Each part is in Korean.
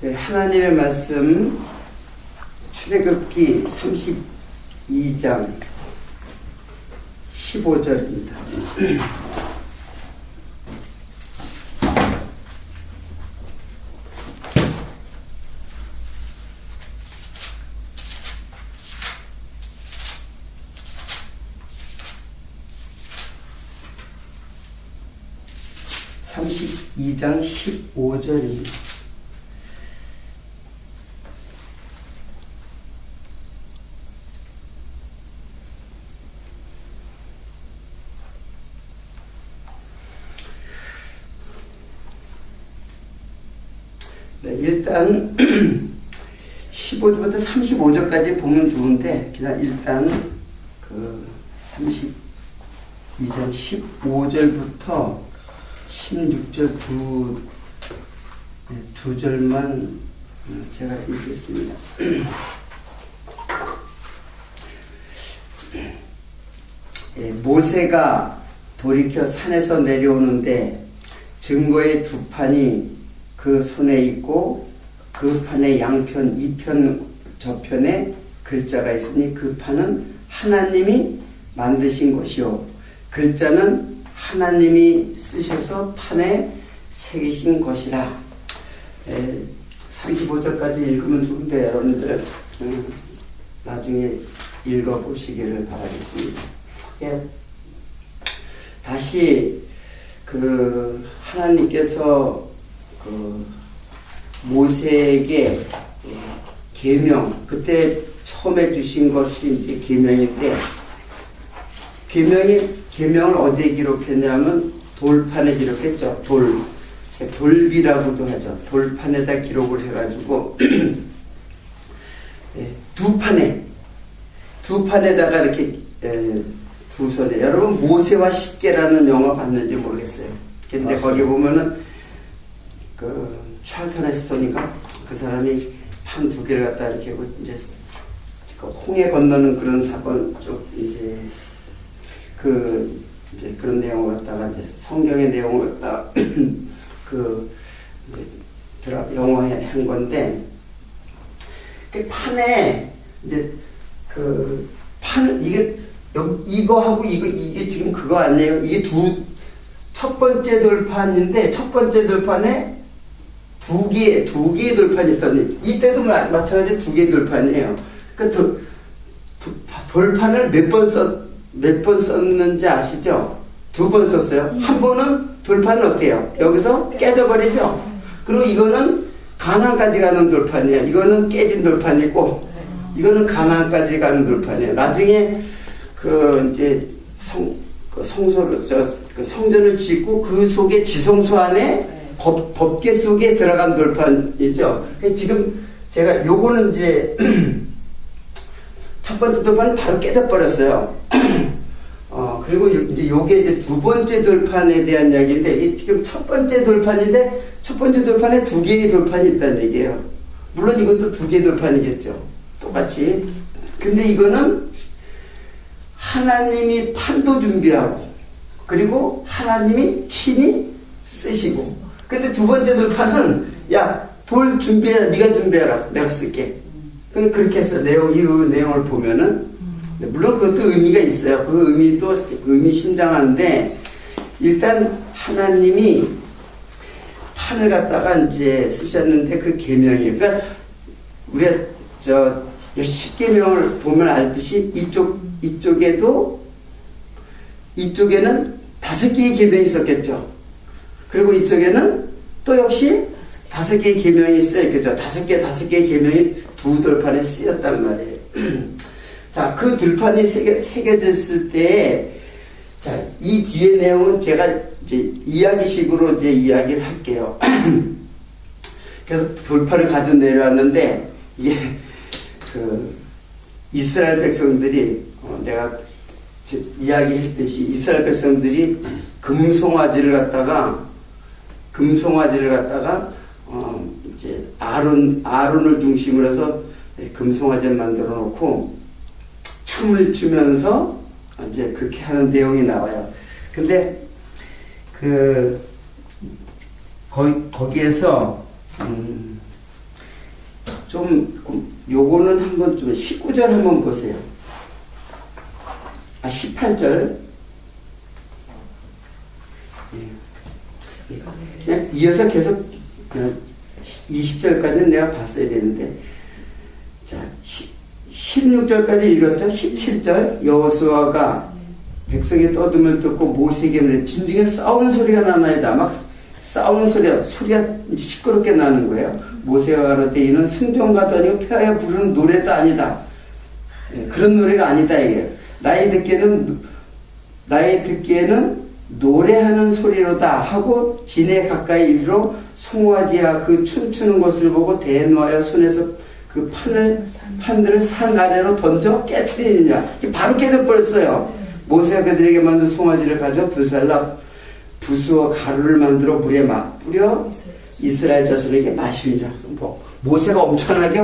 네, 하나님의 말씀 출애굽기 32장 15절입니다. (32장 15절입니다) 네, 일단 15절부터 35절까지 보면 좋은데 그냥 일단 그 32장 15절부터 16절 두 절만 제가 읽겠습니다. 모세가 돌이켜 산에서 내려오는데 증거의 두 판이 그 손에 있고 그 판의 양편 이편 저편에 글자가 있으니 그 판은 하나님이 만드신 것이요 글자는 하나님이 쓰셔서 판에 새기신 것이라. 35절까지 읽으면 좋은데 여러분들 나중에 읽어보시기를 바라겠습니다. 다시 그 하나님께서 그 모세에게 계명, 그때 처음에 주신 것이 이제 계명인데 계명을 어디에 기록했냐면 돌판에 기록했죠. 돌비라고도 하죠. 돌판에다 기록을 해가지고 두 판에다가 이렇게 두 손에, 여러분 모세와 십계라는 영화 봤는지 모르겠어요. 근데 거기 보면은 그 찰턴 헤스턴인가 그 사람이 판 두 개를 갖다 이렇게 하고 이제 홍해 건너는 그런 사건 쪽 이제 그런 내용을 갖다가 이제 성경의 내용을 갖다 영화에 한 건데 그 판에 이제 그 판 이거하고 이게 지금 그거 아니에요? 이게 첫 번째 돌판인데 첫 번째 돌판에 두 개의 돌판이 있었는데 이때도 마찬가지로 두 개의 돌판이에요. 그 돌판을 몇 번 썼는지 아시죠? 두 번 썼어요. 한 번은 돌판은 어때요? 여기서 깨져버리죠? 그리고 이거는 가나안까지 가는 돌판이에요. 이거는 깨진 돌판이고, 이거는 가나안까지 가는 돌판이에요. 나중에 이제 성전을 짓고 그 속에 지성소 안에 법궤 속에 들어간 돌판이죠. 지금 제가 요거는 이제 첫 번째 돌판은 바로 깨져버렸어요. 그리고 이제 요게 이제 두 번째 돌판에 대한 이야기인데, 이게 지금 첫 번째 돌판인데, 첫 번째 돌판에 두 개의 돌판이 있다는 얘기예요. 물론 이것도 두 개의 돌판이겠죠. 똑같이. 근데 이거는 하나님이 판도 준비하고, 그리고 하나님이 친히 쓰시고. 근데 두 번째 돌판은, 야, 돌 준비해라. 네가 준비해라. 내가 쓸게. 그렇게 해서 이 내용을 보면은, 물론 그것도 의미가 있어요. 그 의미도 의미심장한데, 일단 하나님이 판을 갖다가 이제 쓰셨는데 그 계명이에요. 그러니까 우리가 십계명을 보면 알듯이 이쪽에는 5개의 계명이 있었겠죠. 그리고 이쪽에는 또 역시 5개의 계명이 쓰였겠죠. 5개의 계명이 두 돌판에 쓰였단 말이에요. 자, 그 돌판이 새겨졌을 때, 자, 이 뒤에 내용은 제가 이제 이야기식으로 이제 이야기를 할게요. 그래서 돌판을 가지고 내려왔는데, 이게 이스라엘 백성들이, 내가 이야기했듯이 이스라엘 백성들이 금송아지를 갖다가 이제 아론을 중심으로 해서 금송아지를 만들어 놓고 춤을 추면서 이제 그렇게 하는 내용이 나와요. 근데 거기에서 요거는 한번 좀 19절 한번 보세요. 18절. 그냥 이어서 계속 20절까지는 내가 봤어야 되는데, 자, 16절까지 읽었죠? 17절. 여호수아가 백성이 떠듦을 듣고 모세에게 진중에 싸우는 소리가 나나이다. 막 싸우는 소리가 시끄럽게 나는 거예요. 모세가 가로되 이는 승전가도 아니고 폐하여 부르는 노래도 아니다. 그런 노래가 아니다 이게. 나의 듣기에는 노래하는 소리로다 하고 진에 가까이 이르러 송아지야 그 춤추는 것을 보고 대노하여 손에서 그 판들을 산 아래로 던져 깨뜨리느냐. 바로 깨져버렸어요. 모세가 그들에게 만든 송아지를 가져 불살라 부수어 가루를 만들어 물에 뿌려 이스라엘 자손에게 마시니라. 모세가 엄청나게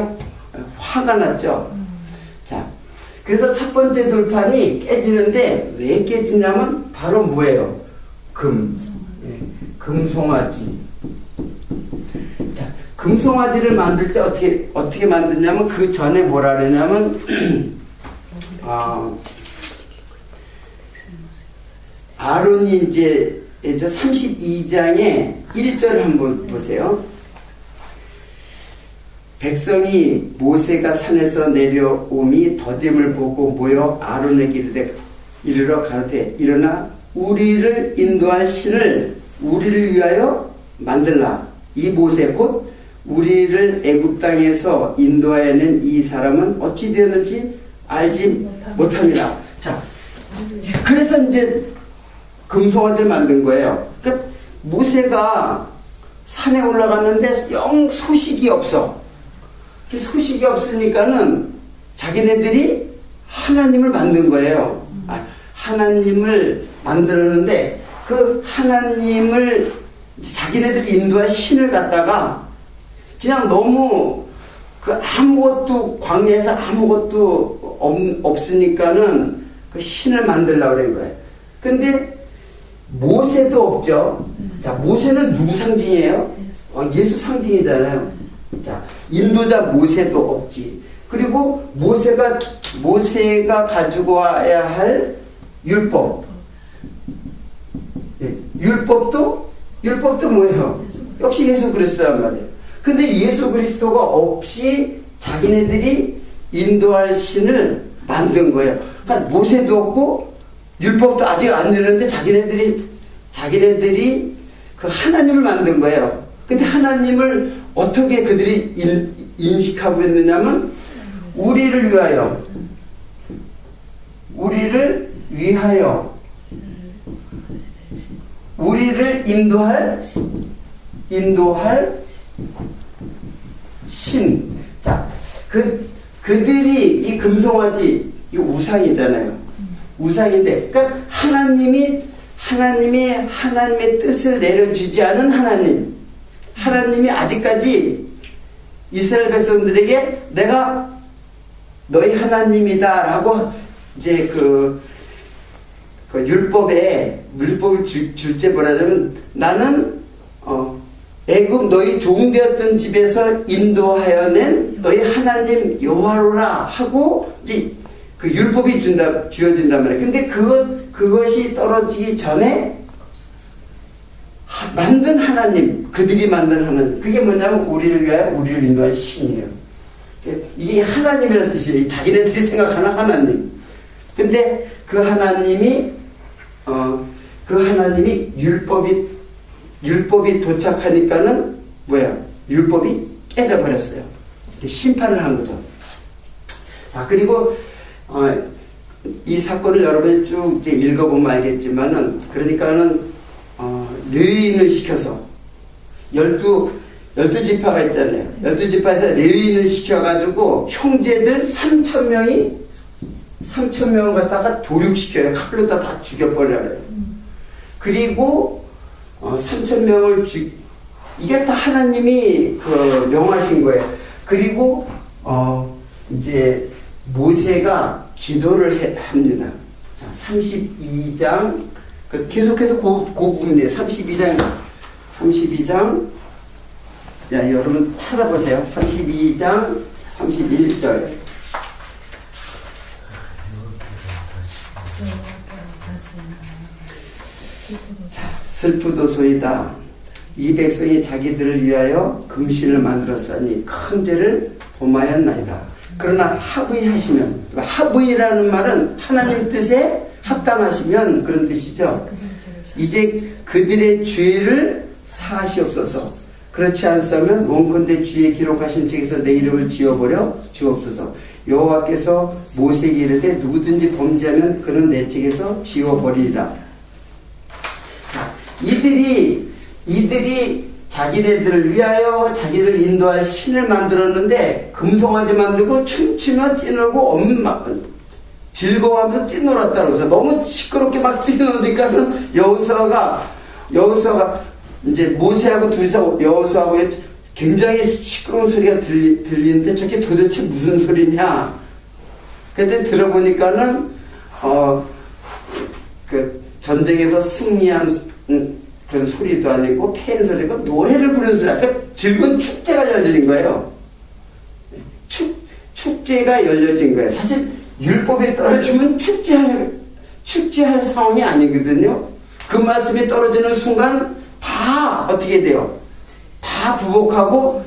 화가 났죠. 자, 그래서 첫 번째 돌판이 깨지는데 왜 깨지냐면 바로 뭐예요? 금송아지. 자, 금송아지를 만들 때 어떻게 만드냐면 그 전에 뭐라 그러냐면 아론이 이제 32장에 1절 한번 보세요. 백성이 모세가 산에서 내려오미 더딤을 보고 모여 아론에게 이르러 가로되 일어나 우리를 인도할 신을 우리를 위하여 만들라. 이 모세 곧 우리를 애굽 땅에서 인도하여낸 이 사람은 어찌 되었는지 알지 못함이라. 자, 그래서 이제 금송아지를 만든 거예요. 그러니까 모세가 산에 올라갔는데 영 소식이 없어. 소식이 없으니까는 자기네들이 하나님을 만든 거예요. 하나님을 만들었는데 그 하나님을 자기네들이 인도할 신을 갖다가 그냥 너무 아무것도 광야에서 아무것도 없으니까는 그 신을 만들려고 그런 거예요. 근데 모세도 없죠. 자, 모세는 누구 상징이에요? 예수 상징이잖아요. 자, 인도자 모세도 없지. 그리고 모세가 가지고 와야 할 율법. 율법도 뭐예요? 역시 예수 그리스도란 말이에요. 근데 예수 그리스도가 없이 자기네들이 인도할 신을 만든 거예요. 그러니까 모세도 없고 율법도 아직 안 되는데 자기네들이 그 하나님을 만든 거예요. 근데 하나님을 어떻게 그들이 인식하고 있느냐면 우리를 위하여 우리를 인도할 신. 자, 그들이 이 금송아지 이 우상이잖아요. 우상인데, 그러니까 하나님의 뜻을 내려주지 않은 하나님이 아직까지 이스라엘 백성들에게 내가 너희 하나님이다라고 이제 율법을 줄 때 뭐라냐면 나는 애굽 너희 종되었던 집에서 인도하여 낸 너희 하나님 여호와로라 하고 이제 그 율법이 주어진단 말이에요. 근데 그것이 떨어지기 전에 만든 하나님, 그들이 만든 하나님, 그게 뭐냐면 우리를 위하여 우리를 인도할 신이에요. 이게 하나님이라는 뜻이에요. 자기네들이 생각하는 하나님. 근데 그 하나님이 율법이 도착하니까는 율법이 깨져버렸어요. 심판을 한 거죠. 자, 그리고 이 사건을 여러분이 쭉 이제 읽어보면 알겠지만은, 그러니까는 레위인을 시켜서 12지파가 있잖아요. 12지파에서 레위인을 시켜가지고 형제들 3,000명을 갖다가 도륙시켜요. 칼로 다 죽여버려요. 그리고 3,000명을 이게 다 하나님이 명하신 거예요. 그리고 이제 모세가 기도를 합니다. 자, 32장 계속해서 그 부분이에요. 32장 야, 여러분 찾아보세요. 32장 31절. 슬프도소이다. 이 백성이 자기들을 위하여 금신을 만들었으니 큰 죄를 범하였나이다. 그러나 하부이하시면, 하부이라는 말은 하나님 뜻에 합당하시면 그런 뜻이죠. 이제 그들의 죄를 사하시옵소서. 그렇지 않으면 원컨대 주의 기록하신 책에서 내 이름을 지워버려 주옵소서. 여호와께서 모세에게 이르되 누구든지 범죄하면 그는 내 책에서 지워버리리라. 자, 이들이 자기네들을 위하여 자기를 인도할 신을 만들었는데 금송아지 만들고 춤추며 뛰놀고 즐거워하면서 뛰놀았다고 해서 너무 시끄럽게 막 뛰노니까는 여호수아가 이제 모세하고 둘이서 여호수아하고 굉장히 시끄러운 소리가 들리는데 저게 도대체 무슨 소리냐? 그때 들어보니까는 그 전쟁에서 승리한 그런 소리도 아니고 패는 소리고 노래를 부르는 소리, 그러니까 즐거운 축제가 열려진 거예요. 축제가 열려진 거예요. 사실 율법에 떨어지면 축제할 상황이 아니거든요. 그 말씀이 떨어지는 순간 다 어떻게 돼요? 다 부복하고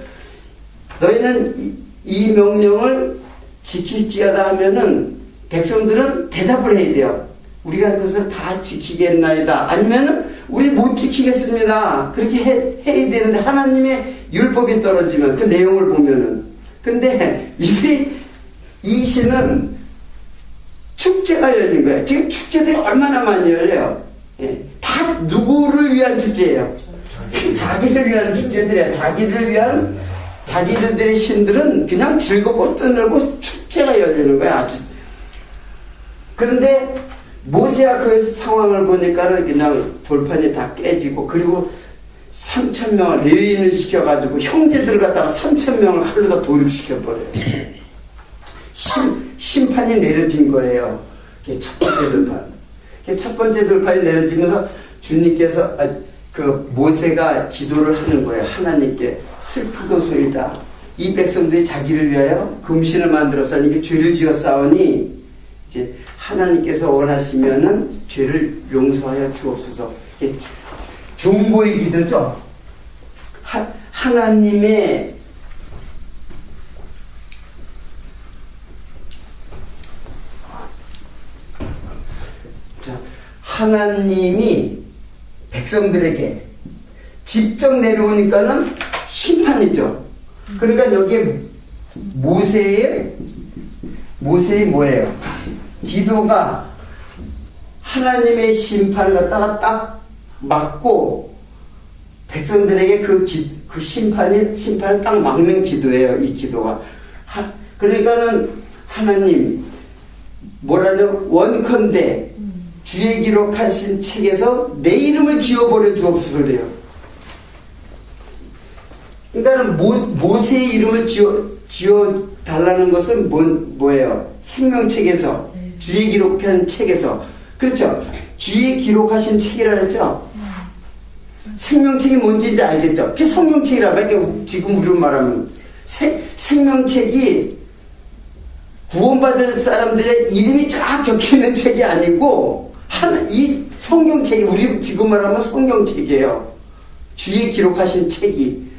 너희는 이 명령을 지킬지어다 하면은 백성들은 대답을 해야 돼요. 우리가 그것을 다 지키겠나이다. 아니면은 우리 못 지키겠습니다. 그렇게 해야 되는데 하나님의 율법이 떨어지면 그 내용을 보면은. 근데 이 시는 축제가 열린 거예요. 지금 축제들이 얼마나 많이 열려요. 예. 다 누구를 위한 축제예요? 자기를 위한 축제들이야. 자기를 위한 자기들의 신들은 그냥 즐겁고 떠들고 축제가 열리는 거야. 그런데 모세가 그 상황을 보니까는 그냥 돌판이 다 깨지고, 그리고 3,000명을 레위인을 시켜가지고 형제들을 갖다가 3,000명을 하루가 도륙시켜버려요. 심판이 내려진 거예요. 그게 첫 번째 돌판. 첫 번째 돌판이 내려지면서 주님께서 그 모세가 기도를 하는 거예요. 하나님께 슬프도소이다. 이 백성들이 자기를 위하여 금신을 만들어서 이게 죄를 지었사오니 이제 하나님께서 원하시면은 죄를 용서하여 주옵소서. 중보의 기도죠. 하나님의 하나님이 백성들에게 직접 내려오니까는 심판이죠. 그러니까 여기에 모세의 뭐예요? 기도가 하나님의 심판을 갖다가 딱 막고 백성들에게 그 심판을 딱 막는 기도예요. 이 기도가. 그러니까는 하나님 뭐라죠? 원컨대 주의 기록하신 책에서 내 이름을 지워버려 주옵소서 그래요. 그러니까는 모세의 이름을 지워달라는 것은 뭐예요? 생명책에서, 주의 기록한 책에서. 그렇죠? 주의 기록하신 책이라 했죠? 생명책이 뭔지 이제 알겠죠? 그게 성경책이란 말이에요. 지금 우리로 말하면. 생명책이 구원받을 사람들의 이름이 쫙 적혀있는 책이 아니고, 이 성경책이, 우리 지금 말하면 성경책이에요. 주의 기록하신 책이.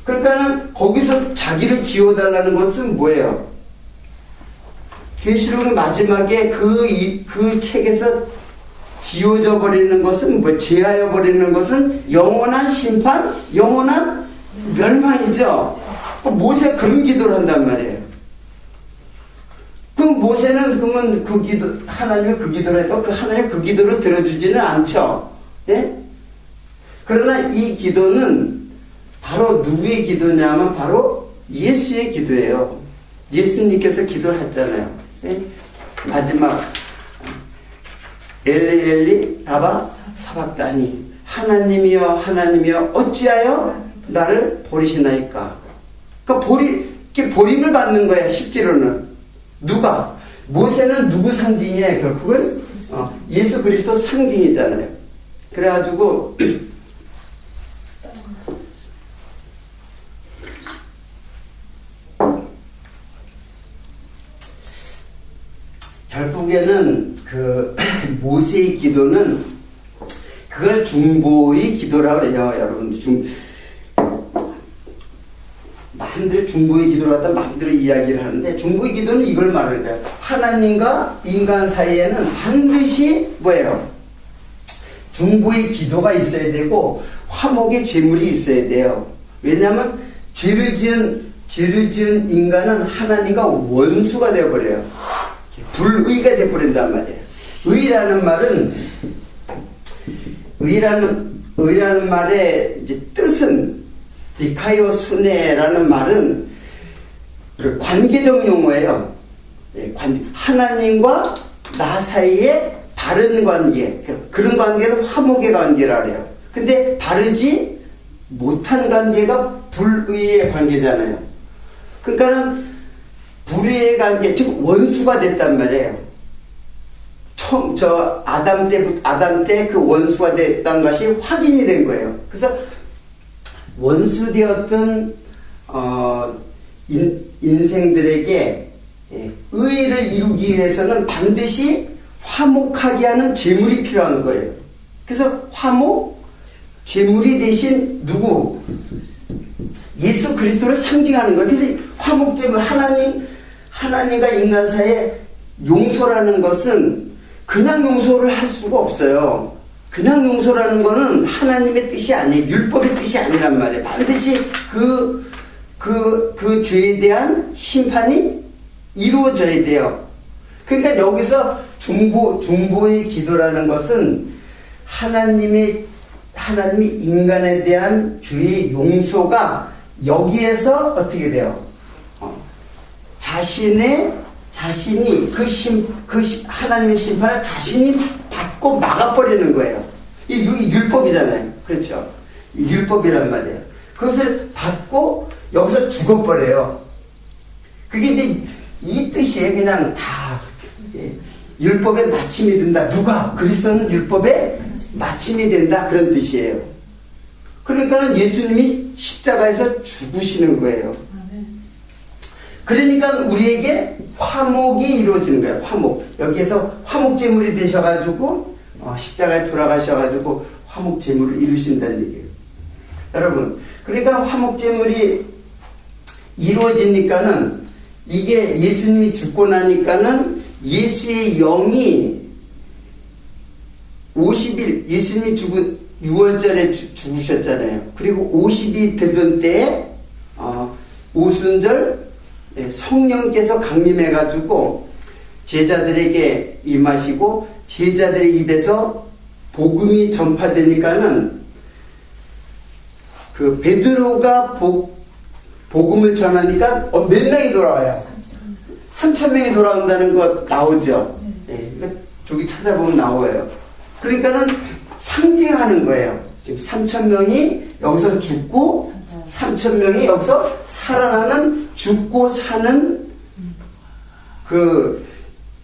그러니까는 거기서 자기를 지워달라는 것은 뭐예요? 계시록 마지막에 그 책에서 지워져 버리는 것은 제하여 버리는 것은 영원한 심판, 영원한 멸망이죠. 모세가 그런 기도를 한단 말이에요. 그럼 모세는 그러면 하나님이 그 기도를 해도 하나님 그 기도를 들어주지는 않죠. 예? 그러나 이 기도는 바로 누구의 기도냐면 바로 예수의 기도예요. 예수님께서 기도를 했잖아요. 예? 마지막 엘리 엘리 라바 사박다니, 하나님이여 하나님이여 어찌하여 나를 버리시나이까. 그러니까 버림을 받는 거야. 실제로는 누가? 모세는 누구 상징이에요? 결국은 예수 그리스도 상징이잖아요. 그래가지고 결국에는 그 모세의 기도는 그걸 중보의 기도라고 그래요. 여러분 마음대로 중보의 기도를 갖다 마음대로 이야기를 하는데, 중보의 기도는 이걸 말해요. 하나님과 인간 사이에는 반드시 뭐예요? 중보의 기도가 있어야 되고 화목의 제물이 있어야 돼요. 왜냐하면 죄를 지은 인간은 하나님과 원수가 되어버려요. 불의가 되어버린단 말이에요. 의라는 말의 이제 뜻은, 디카이오 수네라는 말은 그 관계적 용어예요. 하나님과 나 사이에 바른 관계, 그런 관계를 화목의 관계라 그래요. 근데 바르지 못한 관계가 불의의 관계잖아요. 그러니까는 불의의 관계, 즉 원수가 됐단 말이에요. 처음 아담 때 그 원수가 됐다는 것이 확인이 된 거예요. 그래서 원수되었던 인생들에게 의를 이루기 위해서는 반드시 화목하게 하는 제물이 필요한 거예요. 그래서 화목 제물이 대신 누구? 예수 그리스도를 상징하는 거예요. 그래서 화목 제물, 하나님과 인간 사이에 용서라는 것은 그냥 용서를 할 수가 없어요. 그냥 용서라는 거는 하나님의 뜻이 아니에요. 율법의 뜻이 아니란 말이에요. 반드시 그 죄에 대한 심판이 이루어져야 돼요. 그러니까 여기서 중보의 기도라는 것은 하나님이 인간에 대한 죄의 용서가 여기에서 어떻게 돼요? 자신이 하나님의 심판을 자신이 받고 막아버리는 거예요. 이 율법이잖아요. 그렇죠? 율법이란 말이에요. 그것을 받고 여기서 죽어버려요. 그게 이제 이 뜻이에요. 그냥 다 율법의 마침이 된다. 누가? 그리스도는 율법의 마침이 된다. 그런 뜻이에요. 그러니까는 예수님이 십자가에서 죽으시는 거예요. 그러니까 우리에게 화목이 이루어지는 거예요. 화목. 여기에서 화목제물이 되셔가지고 십자가에 돌아가셔가지고 화목제물을 이루신다는 얘기예요. 여러분, 그러니까 화목제물이 이루어지니까는 이게 예수님이 죽고 나니까는 예수의 영이 50일, 예수님이 죽은 6월절에 죽으셨잖아요. 그리고 50이 되던 때에 오순절 성령께서 강림해가지고 제자들에게 임하시고 제자들의 입에서 복음이 전파되니까는 그 베드로가 복음을 전하니까 몇 명이 돌아와요? 3,000명이 돌아온다는 거 나오죠? 저기 찾아보면 나와요. 그러니까는 상징하는 거예요. 지금 3,000명이 여기서 죽고 3,000명이 여기서 살아나는, 죽고 사는 그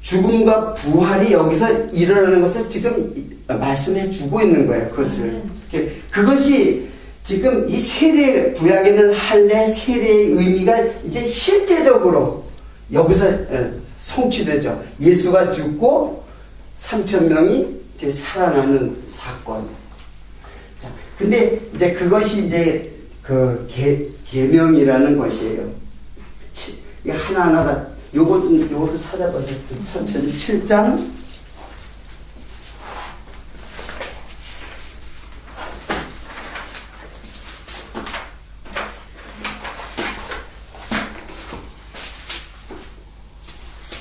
죽음과 부활이 여기서 일어나는 것을 지금 말씀해 주고 있는 거예요. 그것이 지금 이 세례, 구약에는 할례, 세례의 의미가 이제 실제적으로 여기서 성취되죠. 예수가 죽고 3,000명이 이제 살아나는 사건. 자, 근데 이제 그것이 이제 그 계명이라는 것이에요. 하나하나가 요것도 찾아보세요. 천천히 7장.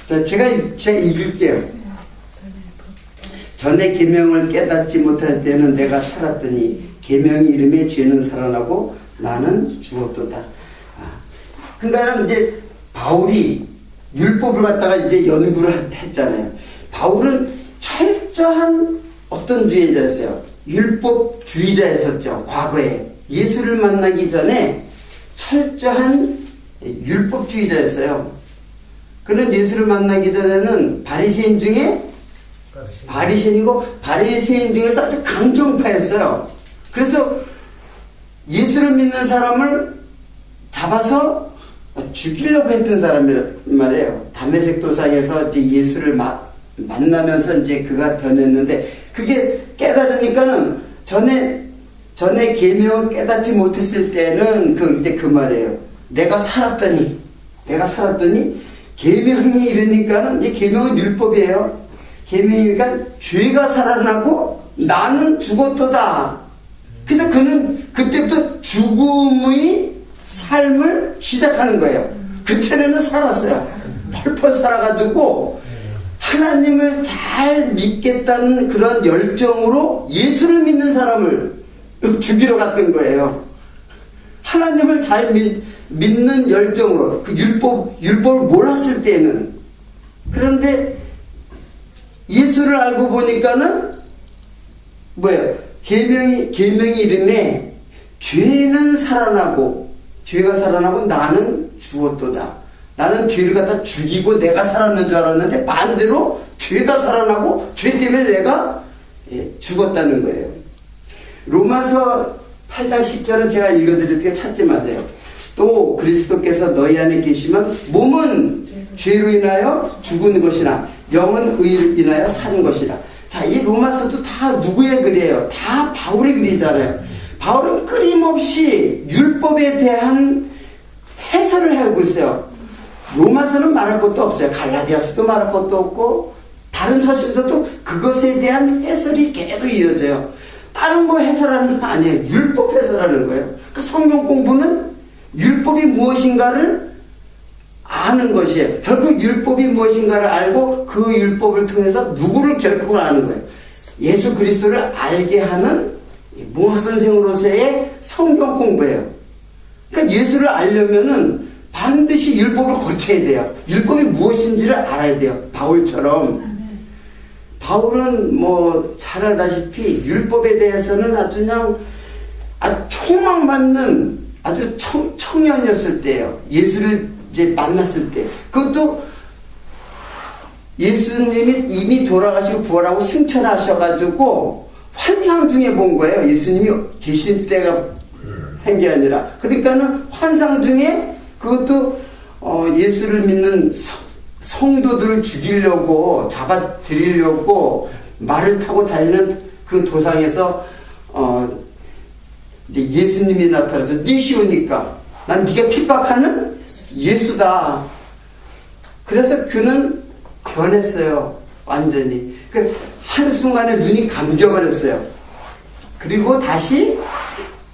자, 제가 읽을게요. 전에 계명을 깨닫지 못할 때는 내가 살았더니 계명이 이름에 죄는 살아나고 나는 죽었도다. 그러니까 이제 바울이 율법을 갖다가 이제 연구를 했잖아요. 바울은 철저한 어떤 주의자였어요? 율법주의자였었죠. 과거에 예수를 만나기 전에 철저한 율법주의자였어요. 그는 예수를 만나기 전에는 바리새인 중에 바리새인이고 바리새인 중에서 아주 강경파였어요. 그래서 예수를 믿는 사람을 잡아서 죽이려고 했던 사람이란 말이에요. 다메섹 도상에서 이제 예수를 만나면서 이제 그가 변했는데, 그게 깨달으니까는 전에 계명을 깨닫지 못했을 때는 이제 그 말이에요. 내가 살았더니 계명이 이러니까는, 이 계명은 율법이에요. 계명이니까 죄가 살아나고 나는 죽었도다. 그래서 그는 그때부터 죽음의 삶을 시작하는 거예요. 그때는 살았어요. 펄펄 살아가지고 하나님을 잘 믿겠다는 그런 열정으로 예수를 믿는 사람을 죽이러 갔던 거예요. 하나님을 잘 믿는 열정으로, 그 율법을 몰랐을 때는. 그런데 예수를 알고 보니까는 뭐예요? 계명이 이름에 죄는 죄가 살아나고 나는 죽었도다. 나는 죄를 갖다 죽이고 내가 살았는 줄 알았는데, 반대로 죄가 살아나고 죄 때문에 내가 죽었다는 거예요. 로마서 8장 10절은 제가 읽어드릴게요. 찾지 마세요. 또 그리스도께서 너희 안에 계시면 몸은 죄로 인하여 죽은 것이나 영은 의로 인하여 사는 것이라. 자, 이 로마서도 다 누구의 글이에요? 다 바울의 글이잖아요. 바울은 끊임없이 율법에 대한 해설을 하고 있어요. 로마서는 말할 것도 없어요. 갈라디아서도 말할 것도 없고, 다른 서신서도 그것에 대한 해설이 계속 이어져요. 다른 거 해설하는 거 아니에요. 율법 해설하는 거예요. 그 성경 공부는 율법이 무엇인가를 아는 것이에요. 결국 율법이 무엇인가를 알고 그 율법을 통해서 누구를 결국은 아는 거예요. 예수 그리스도를 알게 하는 문화선생으로서의 성경 공부예요. 그러니까 예수를 알려면은 반드시 율법을 고쳐야 돼요. 율법이 무엇인지를 알아야 돼요. 바울처럼. 바울은 뭐 잘 알다시피 율법에 대해서는 아주 그냥 총망받는 아주 청년이었을 때예요. 예수를 이제 만났을 때. 그것도 예수님이 이미 돌아가시고 부활하고 승천하셔가지고 환상 중에 본 거예요. 예수님이 계신 때가 한 게 아니라. 그러니까는 환상 중에 그것도 예수를 믿는 성도들을 죽이려고 잡아들이려고 말을 타고 달리는 그 도상에서 이제 예수님이 나타나서 니시 오니까 난 네가 핍박하는 예수다. 그래서 그는 변했어요. 완전히. 그 한순간에 눈이 감겨버렸어요. 그리고 다시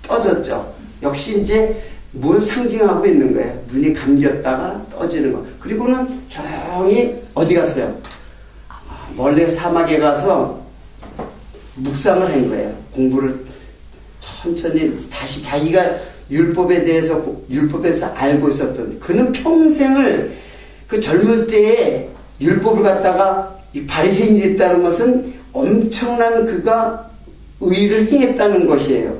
떠졌죠. 역시 이제 뭘 상징하고 있는 거예요. 눈이 감겼다가 떠지는 거. 그리고는 조용히 어디 갔어요? 멀리 사막에 가서 묵상을 한 거예요. 공부를 천천히 다시 자기가 율법에서 알고 있었던, 그는 평생을 그 젊을 때에 율법을 갖다가 바리새인이 됐다는 것은 엄청난 그가 의를 행했다는 것이에요.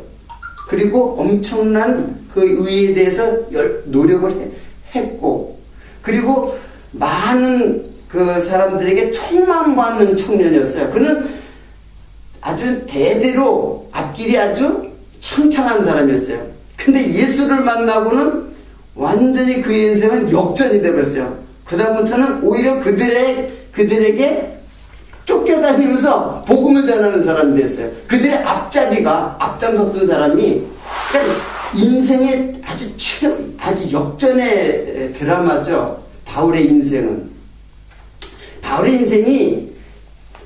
그리고 엄청난 그 의에 대해서 노력을 했고, 그리고 많은 그 사람들에게 총망받는 청년이었어요. 그는 아주 대대로 앞길이 아주 창창한 사람이었어요. 근데 예수를 만나고는 완전히 그의 인생은 역전이 되버렸어요. 그 다음부터는 오히려 그들에게 쫓겨다니면서 복음을 전하는 사람이 됐어요. 그들의 앞장섰던 사람이, 그러니까 인생의 아주 역전의 드라마죠. 바울의 인생은. 바울의 인생이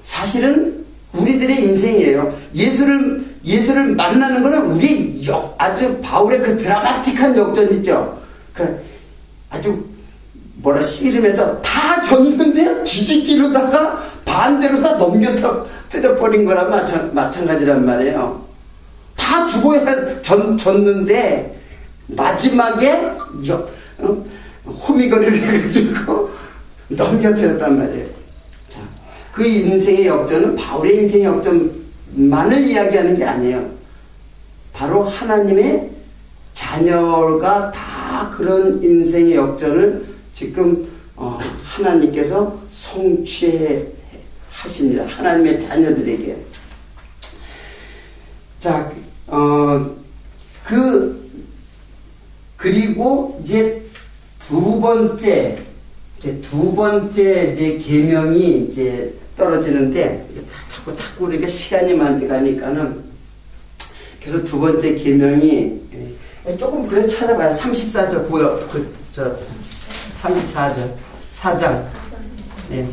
사실은 우리들의 인생이에요. 예수를 만나는 거는 우리 아주 바울의 그 드라마틱한 역전 있죠. 그 아주 씨름해서 다 졌는데 뒤집기로다가 반대로 다 넘겨뜨려버린 거랑 마찬가지란 말이에요. 다 죽어야 졌는데 마지막에 호미거리를 해가지고 넘겨뜨렸단 말이에요. 자, 그 인생의 역전은 바울의 인생의 역전만을 이야기하는 게 아니에요. 바로 하나님의 자녀가 다 그런 인생의 역전을 지금 하나님께서 성취하십니다. 하나님의 자녀들에게. 자, 그리고 이제 두 번째 이제 계명이 이제 떨어지는데 자꾸 우리가 시간이 많이 가니까는 그래서 두 번째 계명이 조금 그래 찾아봐요. 34절 보여. 34절 4장. 네.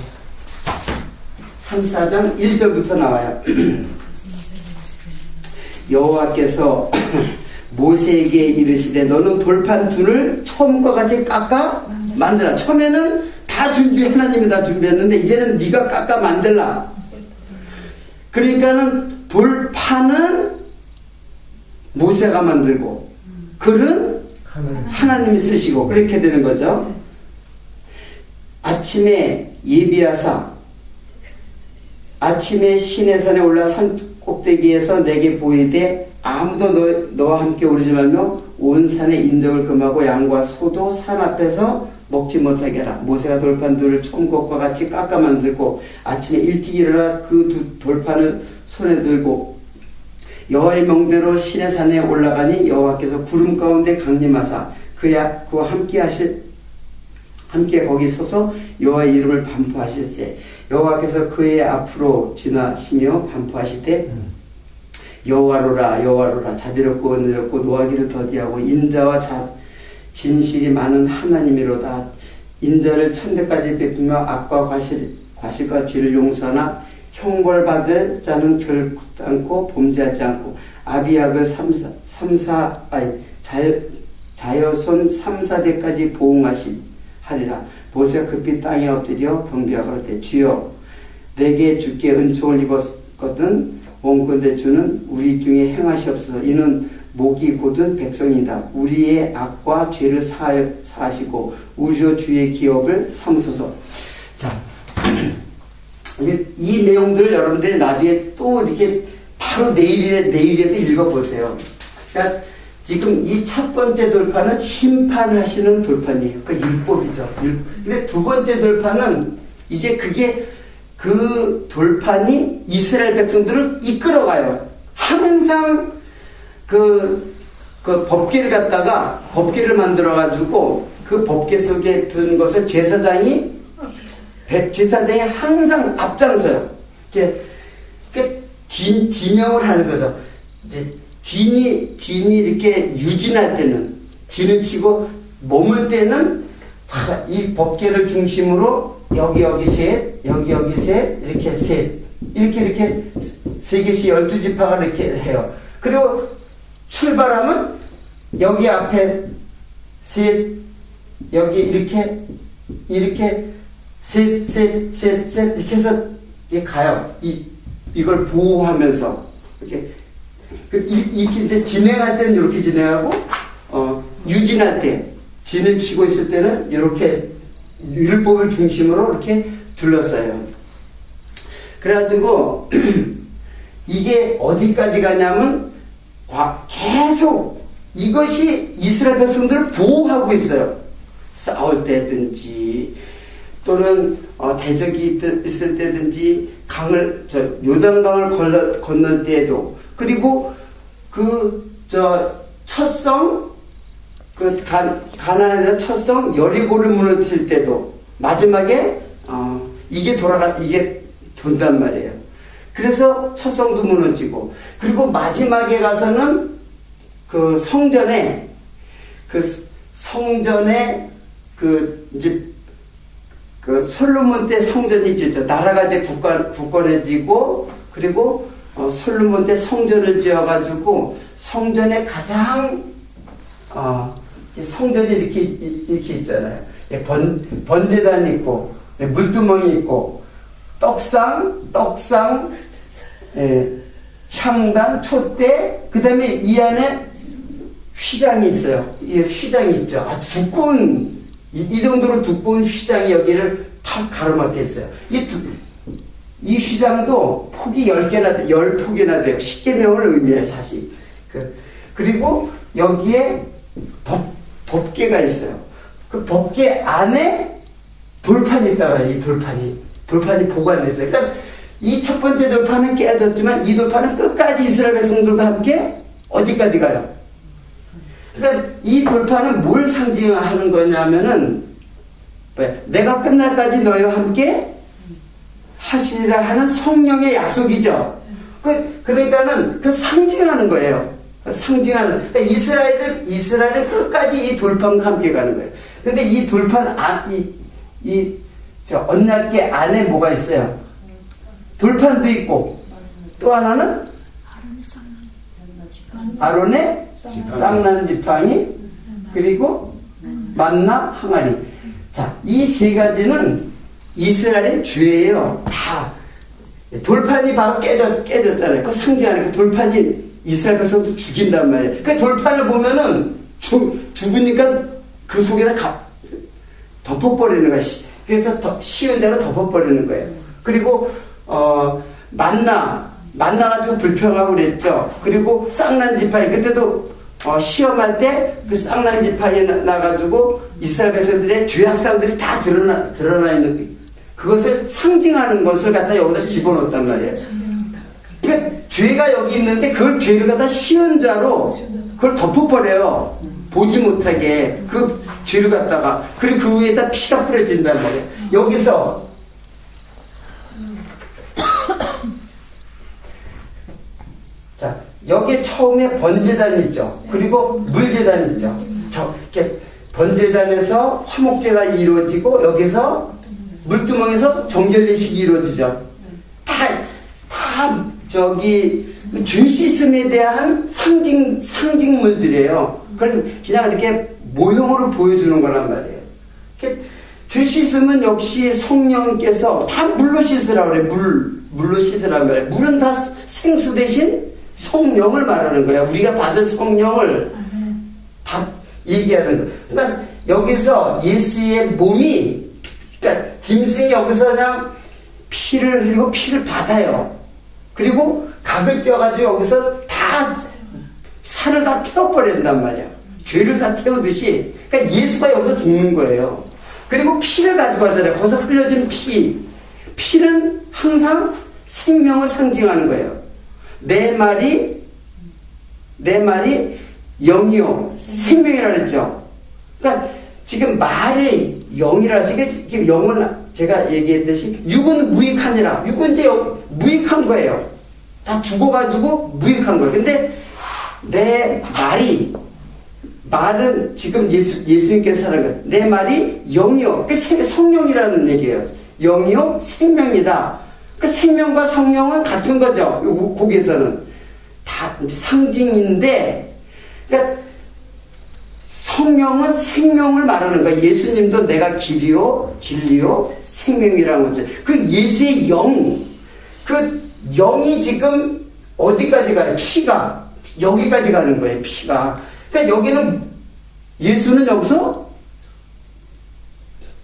34장 1절부터 나와요. 여호와께서 모세에게 이르시되 너는 돌판 둘을 처음과 같이 깎아 만들라. 처음에는 하나님이 다 준비했는데 이제는 네가 깎아 만들라. 그러니까는 돌판은 모세가 만들고 글은 하나님이 쓰시고 그렇게 되는 거죠. 아침에 예비하사 아침에 시내산에 올라 산 꼭대기에서 내게 보이되 아무도 너와 함께 오르지 말며 온 산의 인적을 금하고 양과 소도 산 앞에서 먹지 못하게 하라. 모세가 돌판 둘을 처음 것과 같이 깎아 만들고 아침에 일찍 일어나 그 두 돌판을 손에 들고 여호와의 명대로 시내산에 올라가니 여호와께서 구름 가운데 강림하사 그와 함께 거기 서서 여호와의 이름을 반포하실세. 여호와께서 그의 앞으로 지나시며 반포하시되 여호와로라 여호와로라 자비롭고 은혜롭고 노하기를 더디하고 인자와 진실이 많은 하나님이로다. 인자를 천대까지 베푸며 악과 과실과 죄를 용서하나 형벌받을 자는 결단코 범죄하지 않고 아비약을 자여손 3,4대까지 보응하리라. 모세가 급히 땅에 엎드려 경배하고 그럴 때 주여 내게 주께 은총을 입었거든 원컨대 주는 우리 중에 행하시옵소서. 이는 목이 곧은 백성이다. 우리의 악과 죄를 사하시고 우리로 주의 기업을 삼으소서. 자, 이 내용들을 여러분들이 나중에 또 이렇게 바로 내일에도 읽어보세요. 그러니까 지금 이 첫 번째 돌판은 심판하시는 돌판이에요. 그 율법이죠. 근데 두 번째 돌판은 이제 그 돌판이 이스라엘 백성들을 이끌어가요. 항상 그 법궤를 갖다가 법궤를 만들어가지고 그 법궤 속에 든 것을 제사장이 항상 앞장서요. 이렇게 진영을 하는 거죠. 이제 진이 이렇게 유진할 때는 진을 치고 머물 때는 이 법궤를 중심으로 여기 셋, 여기 셋, 이렇게 셋, 이렇게 세 개씩 12지파가 이렇게 해요. 그리고 출발하면 여기 앞에 셋, 여기 이렇게 셋 이렇게 해서 가요. 이걸 보호하면서 이렇게 이제 진행할 때는 이렇게 진행하고 유진할 때 진을 치고 있을 때는 이렇게 율법을 중심으로 이렇게 둘러싸요. 그래가지고 이게 어디까지 가냐면 계속 이것이 이스라엘 백성들을 보호하고 있어요. 싸울 때든지 또는 대적이 있을 때든지 요단강을 건널 때에도 그리고 첫성 가나안의 첫성 여리고를 무너뜨릴 때도 마지막에 이게 돈단 말이에요. 그래서 첫성도 무너지고 그리고 마지막에 가서는 그 성전에 이제 솔로몬 때 성전이 있죠. 나라가 이제 굳건해지고 그리고 솔로몬 때 성전을 지어가지고 성전에 가장 성전이 이렇게 있잖아요. 번제단이 있고 물두멍이 있고 떡상, 향단, 촛대, 그 다음에 이 안에 휘장이 있어요. 이 휘장이 있죠. 두꺼운 이 정도로 두꺼운 휘장이 여기를 탁 가로막혀 있어요. 이 휘장도 폭이 10폭이나 돼요. 10계명을 의미해요, 사실. 그리고 여기에 법궤가 있어요. 그 법궤 안에 돌판이 있다고 해요. 이 돌판이 보관돼 있어요. 그러니까 이 첫 번째 돌판은 깨졌지만 이 돌판은 끝까지 이스라엘 백성들과 함께 어디까지 가요? 그러니까 이 돌판은 뭘 상징하는 거냐면은 내가 끝날까지 너희와 함께 하시리라 하는 성령의 약속이죠. 그러니까는 그 상징하는 거예요. 상징하는. 그러니까 이스라엘을 끝까지 이 돌판과 함께 가는 거예요. 근데 이 돌판 언약궤 안에 뭐가 있어요? 돌판도 있고 또 하나는 아론의 쌍난 지팡이 그리고 만나 항아리. 자, 이 세 가지는 이스라엘의 죄예요. 다 돌판이 바로 깨졌잖아요. 그 상징하는 그 돌판이 이스라엘 백성도 죽인단 말이에요. 그 돌판을 보면은 죽으니까 그 속에다 덮어버리는 거예요. 그래서 쉬운 대로 덮어버리는 거예요. 그리고 만나 가지고 불평하고 그랬죠. 그리고 쌍난 지팡이, 그때도 시험할 때 그 쌍난 지팡이 나가지고 이스라엘 백성들의 죄악사들이 다 드러나 있는 그것을 상징하는 것을 갖다 여기다 집어넣었단 말이에요. 그러니까 죄가 여기 있는데 그걸 죄를 갖다 시은자로 그걸 덮어버려요. 보지 못하게 그 죄를 갖다가. 그리고 그 위에다 피가 뿌려진단 말이에요. 여기서 자, 여기에 처음에 번제단 있죠. 그리고 물제단 있죠. 이렇게 번제단에서 화목제가 이루어지고 여기서 물두멍에서 정결례식이 이루어지죠. 다 저기 주 시스템에 대한 상징물들이에요. 그걸 그냥 이렇게 모형으로 보여주는 거란 말이에요. 주 씻음은 역시 성령께서 다 물로 씻으라고 그래. 물로 씻으란 말이에요. 물은 다 생수 대신 성령을 말하는 거야. 우리가 받은 성령을 얘기하는 거야. 그러니까 여기서 예수의 몸이, 그러니까 짐승이 여기서 그냥 피를 흘리고 피를 받아요. 그리고 각을 껴가지고 여기서 다 살을 다 태워버린단 말이야. 죄를 다 태우듯이. 그러니까 예수가 여기서 죽는 거예요. 그리고 피를 가지고 하잖아요. 거기서 흘려진 피는 항상 생명을 상징하는 거예요. 내 말이 영이요 생명이라 그랬죠. 그러니까 지금 말이 영이라서 이게 영은 제가 얘기했듯이 육은 무익하니라. 육은 이제 무익한 거예요. 다 죽어가지고 무익한 거예요. 근데 내 말은 지금 예수님께서 하는 거예요. 내 말이 영이요. 성령이라는 얘기예요. 영이요 생명이다. 그 생명과 성령은 같은 거죠. 거기에서는 다 상징인데, 그러니까 성령은 생명을 말하는 거야. 예수님도 내가 길이요, 진리요, 생명이라는 거죠. 그 예수의 그 영이 지금 어디까지 가요? 피가 여기까지 가는 거예요. 피가. 그러니까 여기는 예수는 여기서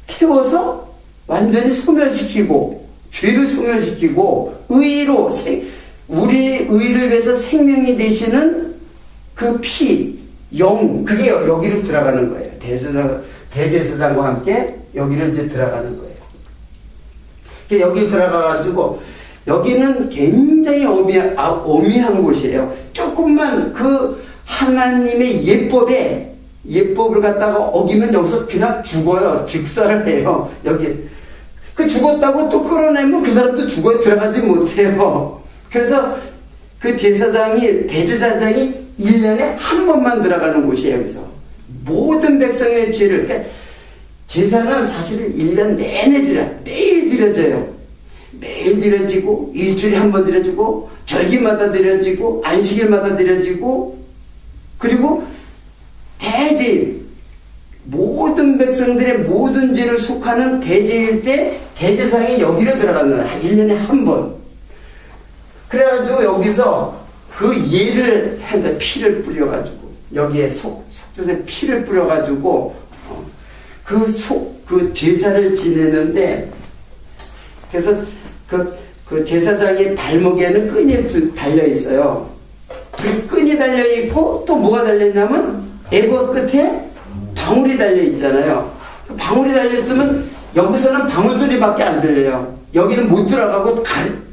태워서 완전히 소멸시키고. 죄를 소멸시키고 의로 우리 의를 위해서 생명이 되시는 그 피, 영, 그게 여기로 들어가는 거예요. 대제사장과 함께 여기를 이제 들어가는 거예요. 여기 들어가가지고 여기는 굉장히 오미한 곳이에요. 조금만 그 하나님의 예법을 갖다가 어기면 여기서 그냥 죽어요. 즉사를 해요. 여기. 그 죽었다고 또 끌어내면 그 사람도 죽어야 들어가지 못해요. 그래서 그 대제사장이 1년에 한 번만 들어가는 곳이에요. 여기서 모든 백성의 죄를, 그러니까 제사는 사실 1년 내내 매일 드려져요. 매일 드려지고 일주일에 한 번 드려지고 절기마다 드려지고 안식일마다 드려지고, 그리고 대제일 모든 백성들의 모든 죄를 속하는 대제일 때 대제사장이 여기로 들어가는 거야. 1년에 한 번. 그래가지고 여기서 그 예를 한다. 피를 뿌려가지고 여기에 속뜻에 피를 뿌려가지고 그 제사를 지내는데, 그래서 그 제사장의 발목에는 끈이 달려 있어요. 그 끈이 달려 있고 또 뭐가 달려 있냐면 에버 끝에 방울이 달려 있잖아요. 그 방울이 달려 있으면 여기서는 방울 소리밖에 안 들려요. 여기는 못 들어가고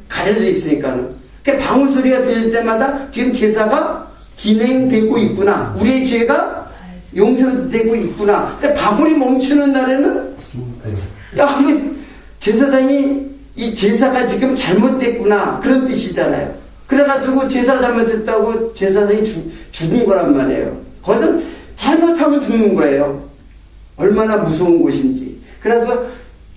가려져 있으니까는. 그 방울 소리가 들릴 때마다 지금 제사가 진행되고 있구나. 우리의 죄가 용서되고 있구나. 근데 바울이 멈추는 날에는 야, 이거 제사장이 이 제사가 지금 잘못됐구나 그런 뜻이잖아요. 그래가지고 제사 잘못됐다고 제사장이 죽은 거란 말이에요. 거기서 잘못하면 죽는 거예요. 얼마나 무서운 곳인지. 그래서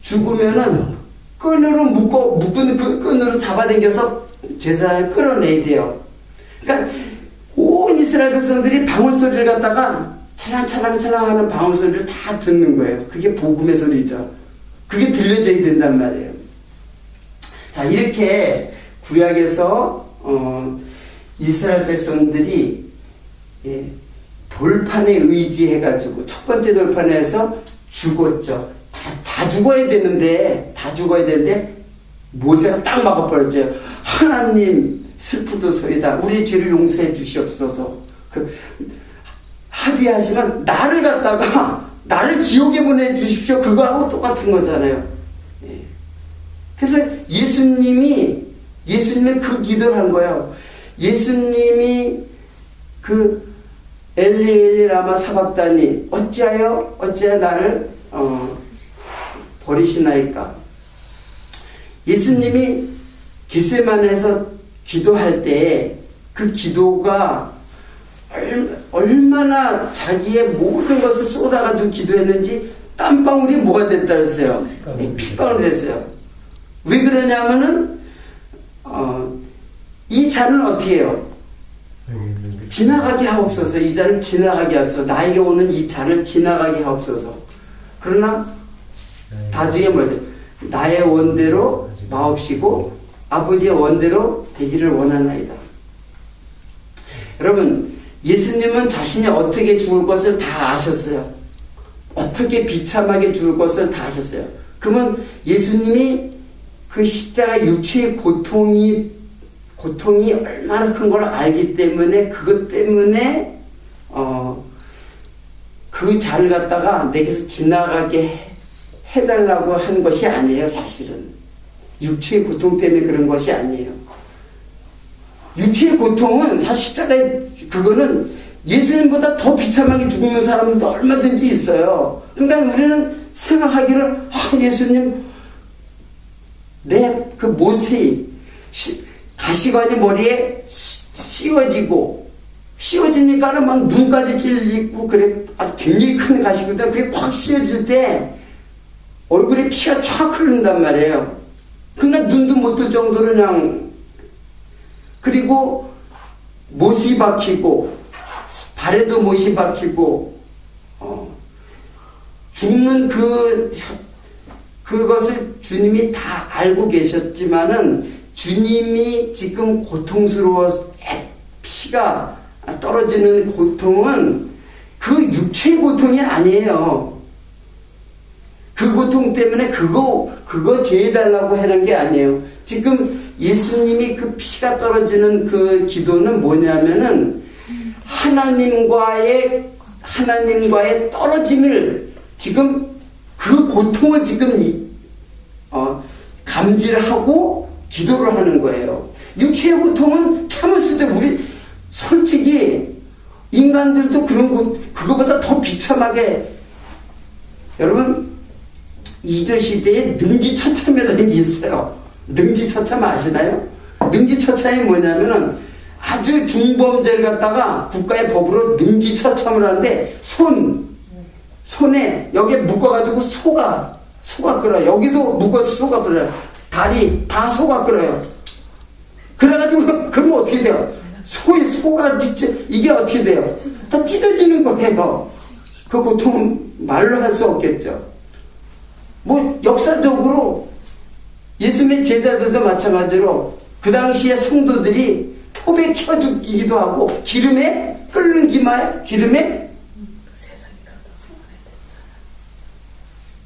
죽으면은 끈으로 묶은 그 끈으로 잡아당겨서 제사장을 끌어내야 돼요. 그러니까 온 이스라엘 백성들이 방울 소리를 갖다가 찰랑찰랑 하는 방울 소리를 다 듣는 거예요. 그게 복음의 소리죠. 그게 들려져야 된단 말이에요. 자, 이렇게 구약에서 이스라엘 백성들이 돌판에 의지해가지고 첫 번째 돌판에서 죽었죠. 다 죽어야 되는데 모세가 딱 막아버렸죠. 하나님 슬프도소이다. 우리 죄를 용서해 주시옵소서. 합의하시면 나를 지옥에 보내주십시오. 그거하고 똑같은 거잖아요. 그래서 예수님이 그 기도를 한 거예요. 예수님이 그 엘리 엘리 라마 사박다니 어찌하여 나를 버리시나이까. 예수님이 겟세마네에서 기도할 때 그 기도가 얼마나 자기의 모든 것을 쏟아가지고 기도했는지 땀방울이 뭐가 됐다 그랬어요? 핏방울이 됐어요. 왜 그러냐면은 이 잔은 어떻게 해요? 지나가게 하옵소서. 이 잔을 지나가게 하옵소서. 나에게 오는 이 잔을 지나가게 하옵소서. 그러나 나중에 뭐죠? 나의 원대로 마옵시고 아버지의 원대로 되기를 원하나이다. 여러분, 예수님은 자신이 어떻게 죽을 것을 다 아셨어요. 어떻게 비참하게 죽을 것을 다 아셨어요. 그러면 예수님이 그 십자가 육체의 고통이 얼마나 큰 걸 알기 때문에 그것 때문에 그 잔을 갖다가 내게서 지나가게 해달라고 한 것이 아니에요. 사실은 육체의 고통 때문에 그런 것이 아니에요. 육체의 고통은 사실 십자가의 그거는 예수님보다 더 비참하게 죽는 사람들도 얼마든지 있어요. 그러니까 우리는 생각하기를 예수님 내 그 못이 가시관이 머리에 씌워지니까는 막 눈까지 찔리고 그래 아주 굉장히 큰 가시거든. 그게 꽉 씌워질 때 얼굴에 피가 촥 흐른단 말이에요. 그러니까 눈도 못 뜰 정도로 그냥. 그리고 못이 박히고 발에도 못이 박히고 죽는 그것을 주님이 다 알고 계셨지만은 주님이 지금 고통스러워 피가 떨어지는 고통은 그 육체의 고통이 아니에요. 그 고통 때문에 그거 죄해달라고 하는 게 아니에요. 지금 예수님이 그 피가 떨어지는 그 기도는 뭐냐면은 하나님과의 떨어짐을 지금 그 고통을 지금 감지를 하고 기도를 하는 거예요. 육체의 고통은 참을 수 있는데 우리 솔직히 인간들도 그거보다 더 비참하게. 여러분, 이조 시대에 능지처참이라는 게 있어요. 능지처참 아시나요? 능지처참이 뭐냐면은 아주 중범죄를 갖다가 국가의 법으로 능지처참을 하는데 손에 여기에 묶어가지고 소가 끓어요. 여기도 묶어서 소가 끓어요. 다리 다 소가 끓어요. 그래가지고 그러면 어떻게 돼요? 소가 이게 어떻게 돼요? 다 찢어지는 거예요. 그 고통은 말로 할 수 없겠죠. 뭐 역사적으로 예수님의 제자들도 마찬가지로 그 당시에 성도들이 톱에 켜 죽이기도 하고 기름에 끓는 기름에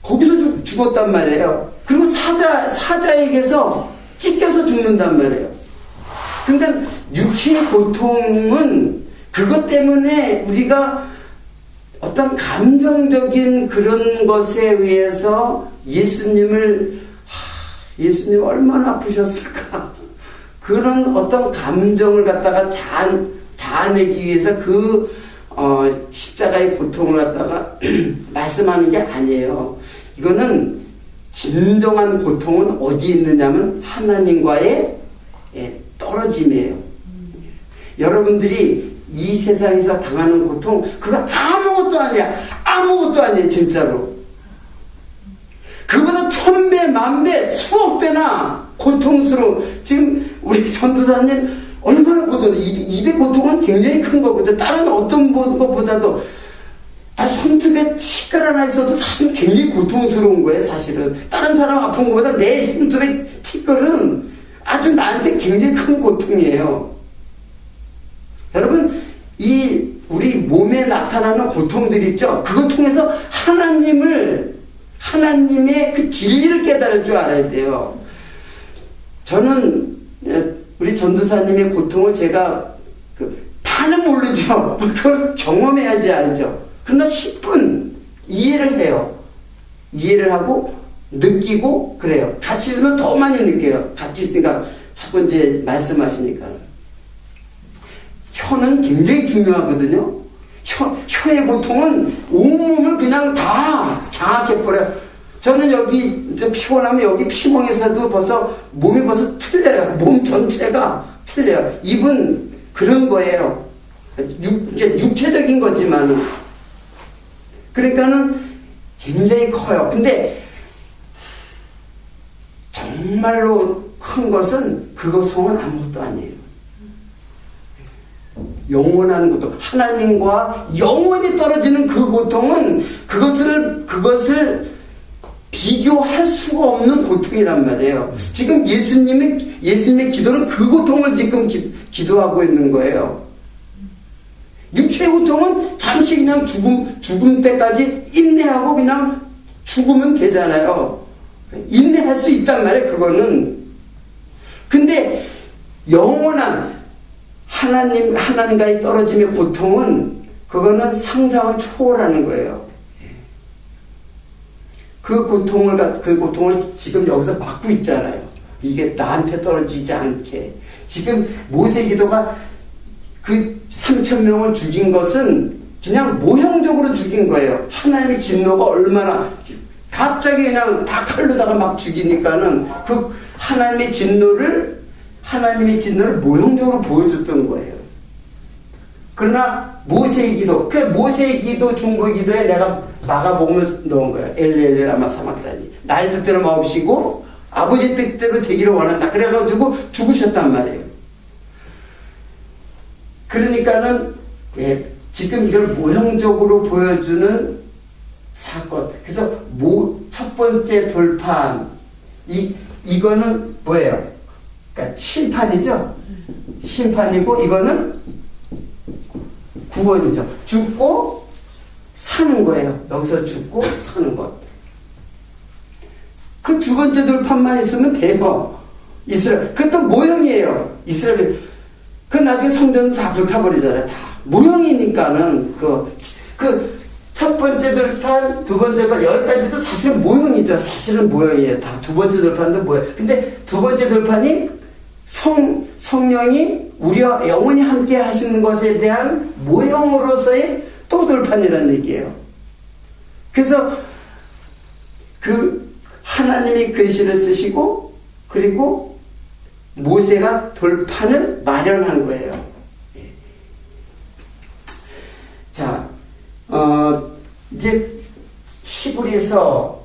거기서 죽었단 말이에요. 그리고 사자에게서 찢겨서 죽는단 말이에요. 그러니까 육체의 고통은 그것 때문에 우리가 어떤 감정적인 그런 것에 의해서 예수님 얼마나 아프셨을까, 그런 어떤 감정을 갖다가 자아내기 위해서 그 십자가의 고통을 갖다가 말씀하는 게 아니에요. 이거는 진정한 고통은 어디에 있느냐면 하나님과의 떨어짐이에요. 여러분들이 이 세상에서 당하는 고통, 그거 아무것도 아니야. 아무것도 아니에요, 진짜로. 그보다 1000배, 10,000배, 수억 배나 고통스러운, 지금 우리 전도사님 얼마나 고통, 입의 고통은 굉장히 큰 거거든. 다른 어떤 것보다도, 손톱에 티끌 하나 있어도 사실 굉장히 고통스러운 거예요, 사실은. 다른 사람 아픈 것보다 내 손톱에 티끌은 아주 나한테 굉장히 큰 고통이에요. 여러분, 우리 몸에 나타나는 고통들 있죠? 그걸 통해서 하나님의 그 진리를 깨달을 줄 알아야 돼요. 저는, 우리 전도사님의 고통을 제가, 다는 모르죠. 그걸 경험해야지 알죠. 그러나 10분 이해를 해요. 이해를 하고, 느끼고, 그래요. 같이 있으면 더 많이 느껴요. 같이 있으니까, 자꾸 이제 말씀하시니까. 혀는 굉장히 중요하거든요. 혀의 고통은 온몸을 그냥 다 장악해버려요. 저는 여기 피곤하면 여기 피멍에서도 몸이 벌써 틀려요. 몸 전체가 틀려요. 입은 그런 거예요. 육체적인 거지만은. 그러니까는 굉장히 커요. 근데 정말로 큰 것은 그것은 아무것도 아니에요. 영원한 고통, 하나님과 영원히 떨어지는 그 고통은 그것을 비교할 수가 없는 고통이란 말이에요. 지금 예수님의 기도는 그 고통을 지금 기도하고 있는 거예요. 육체의 고통은 잠시 그냥 죽음 때까지 인내하고 그냥 죽으면 되잖아요. 인내할 수 있단 말이에요, 그거는. 근데 영원한 하나님과의 떨어짐의 고통은 그거는 상상을 초월하는 거예요. 그 고통을 지금 여기서 받고 있잖아요. 이게 나한테 떨어지지 않게. 지금 모세 기도가 그 3,000명을 죽인 것은 그냥 모형적으로 죽인 거예요. 하나님의 진노가 얼마나 갑자기 그냥 다 칼로다가 막 죽이니까는 그 하나님의 진노를 모형적으로 보여줬던 거예요. 그러나 모세의 기도, 모세의 기도, 중보의 기도에 내가 마가복음을 넣은 거예요. 엘레 라마 사막다니. 나의 뜻대로 마옵시고 아버지 뜻대로 되기를 원한다. 그래가지고 죽으셨단 말이에요. 그러니까는 지금 이걸 모형적으로 보여주는 사건. 그래서 첫 번째 돌판 이거는 뭐예요? 그러니까 심판이죠. 심판이고 이거는 구원이죠. 죽고 사는 거예요. 여기서 죽고 사는 것. 그 두 번째 돌판만 있으면 돼요. 이스라엘. 그것도 모형이에요. 이스라엘. 그 나중에 성전도 다 불타버리잖아요. 다. 모형이니까는 첫 번째 돌판, 두 번째 돌판, 여기까지도 사실은 모형이죠. 사실은 모형이에요. 다 두 번째 돌판도 모형. 근데 두 번째 돌판이 성령이 우리와 영원히 함께 하시는 것에 대한 모형으로서의 또 돌판이라는 얘기예요. 그래서 하나님이 글씨를 쓰시고 그리고 모세가 돌판을 마련한 거예요. 자, 이제 히브리서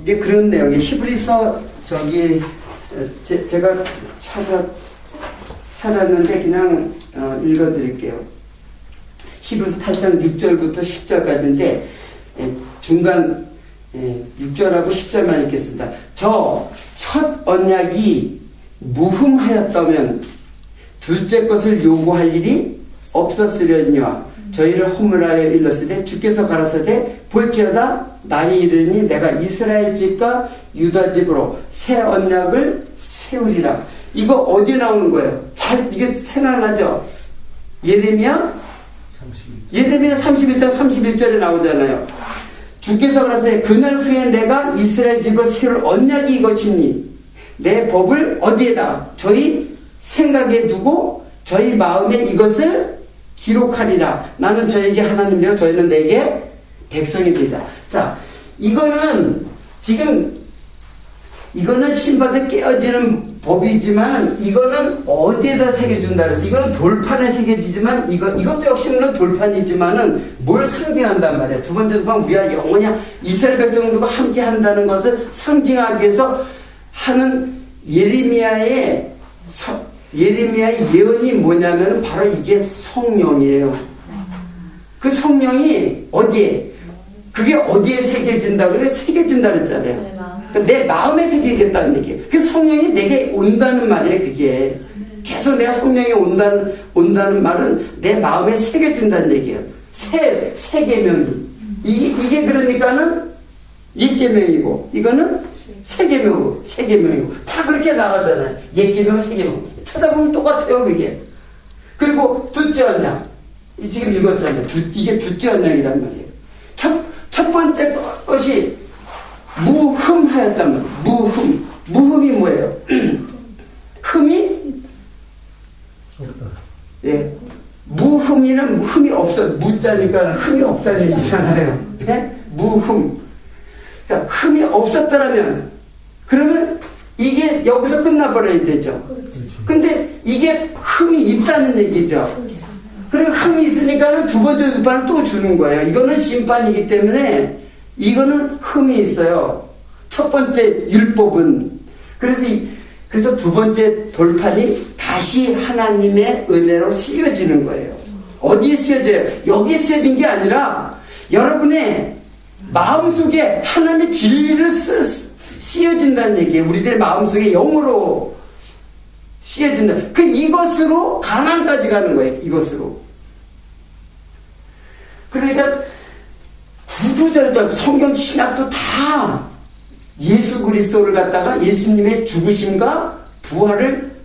이제 그런 내용이 히브리서 제가 찾았는데 그냥 읽어드릴게요. 히브리서 8장 6절부터 10절까지인데 중간 6절하고 10절만 읽겠습니다. 저 첫 언약이 무흠하였다면 둘째 것을 요구할 일이 없었으려니와 저희를 허물하여 일렀으되 주께서 가라사대 볼지어다 날이 이르니 내가 이스라엘 집과 유다 집으로 새 언약을 세우리라. 이거 어디에 나오는 거예요? 이게 생각나죠? 예레미야 31장 31절에 나오잖아요. 주께서 가라사대 그날 후에 내가 이스라엘 집으로 세울 언약이 이것이니 내 법을 어디에다 저희 생각에 두고 저희 마음에 이것을 기록하리라. 나는 저에게 하나님이요 저희는 내게 백성이 되리라. 자, 이거는 지금 이거는 신바들 깨어지는 법이지만 이거는 어디에다 새겨준다 그래서 이거는 돌판에 새겨지지만 이것도 역시 물론 돌판이지만은 뭘 상징한단 말이야. 두 번째 돌판 우리가 영원히 이스라엘 백성들과 함께 한다는 것을 상징하기 위해서 하는 예레미야의 예언이 뭐냐면 바로 이게 성령이에요. 그 성령이 어디에? 그게 어디에 새겨진다? 그래 새겨진다 그랬잖아요. 내 마음에 새기겠다는 얘기예요. 그 성령이 내게 온다는 말이에요. 그게 계속 내가 성령이 온다는 말은 내 마음에 새겨진다는 얘기예요. 새 계명이 이게 그러니까는 옛 계명이고 이거는 새 계명이고 다 그렇게 나가잖아요. 옛 계명, 새 계명 찾아보면 똑같아요. 그게. 그리고 둘째 언약 지금 읽었잖아요. 이게 둘째 언약이란 말이에요. 첫 번째 것이 무흠하였단 말이에요. 무흠이 뭐예요? 흠이? 예. 무흠이는 흠이 없어. 무자니까 흠이 없다는 얘기잖아요. 예? 무흠. 그러니까 흠이 없었더라면, 그러면 이게 여기서 끝나버려야 되죠. 근데 이게 흠이 있다는 얘기죠. 그리고 흠이 있으니까는 두 번째 돌판을 또 주는 거예요. 이거는 심판이기 때문에 이거는 흠이 있어요. 첫 번째 율법은. 그래서 두 번째 돌판이 다시 하나님의 은혜로 씌워지는 거예요. 어디에 씌워져요? 여기에 씌워진 게 아니라 여러분의 마음속에 하나님의 진리를 씌워진다는 얘기예요. 우리들의 마음속에 영으로 씌워진다. 이것으로 가나안까지 가는 거예요. 이것으로. 그러니까 구구절절 성경 신학도 다 예수 그리스도를 갖다가 예수님의 죽으심과 부활을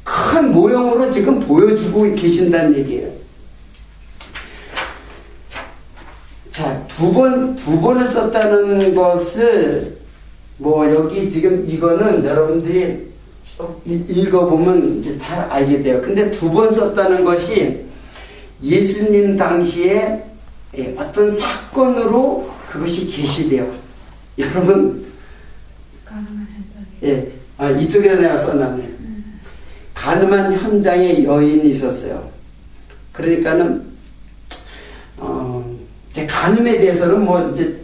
큰 모형으로 지금 보여주고 계신다는 얘기예요. 자, 두 번을 썼다는 것을 여기 지금 이거는 여러분들이 읽어보면 이제 다 알게 돼요. 근데 두 번 썼다는 것이 예수님 당시에 어떤 사건으로 그것이 계시돼요. 여러분, 이쪽에 내가 써놨네. 가늠한 현장에 여인이 있었어요. 그러니까는 이제 가늠에 대해서는 이제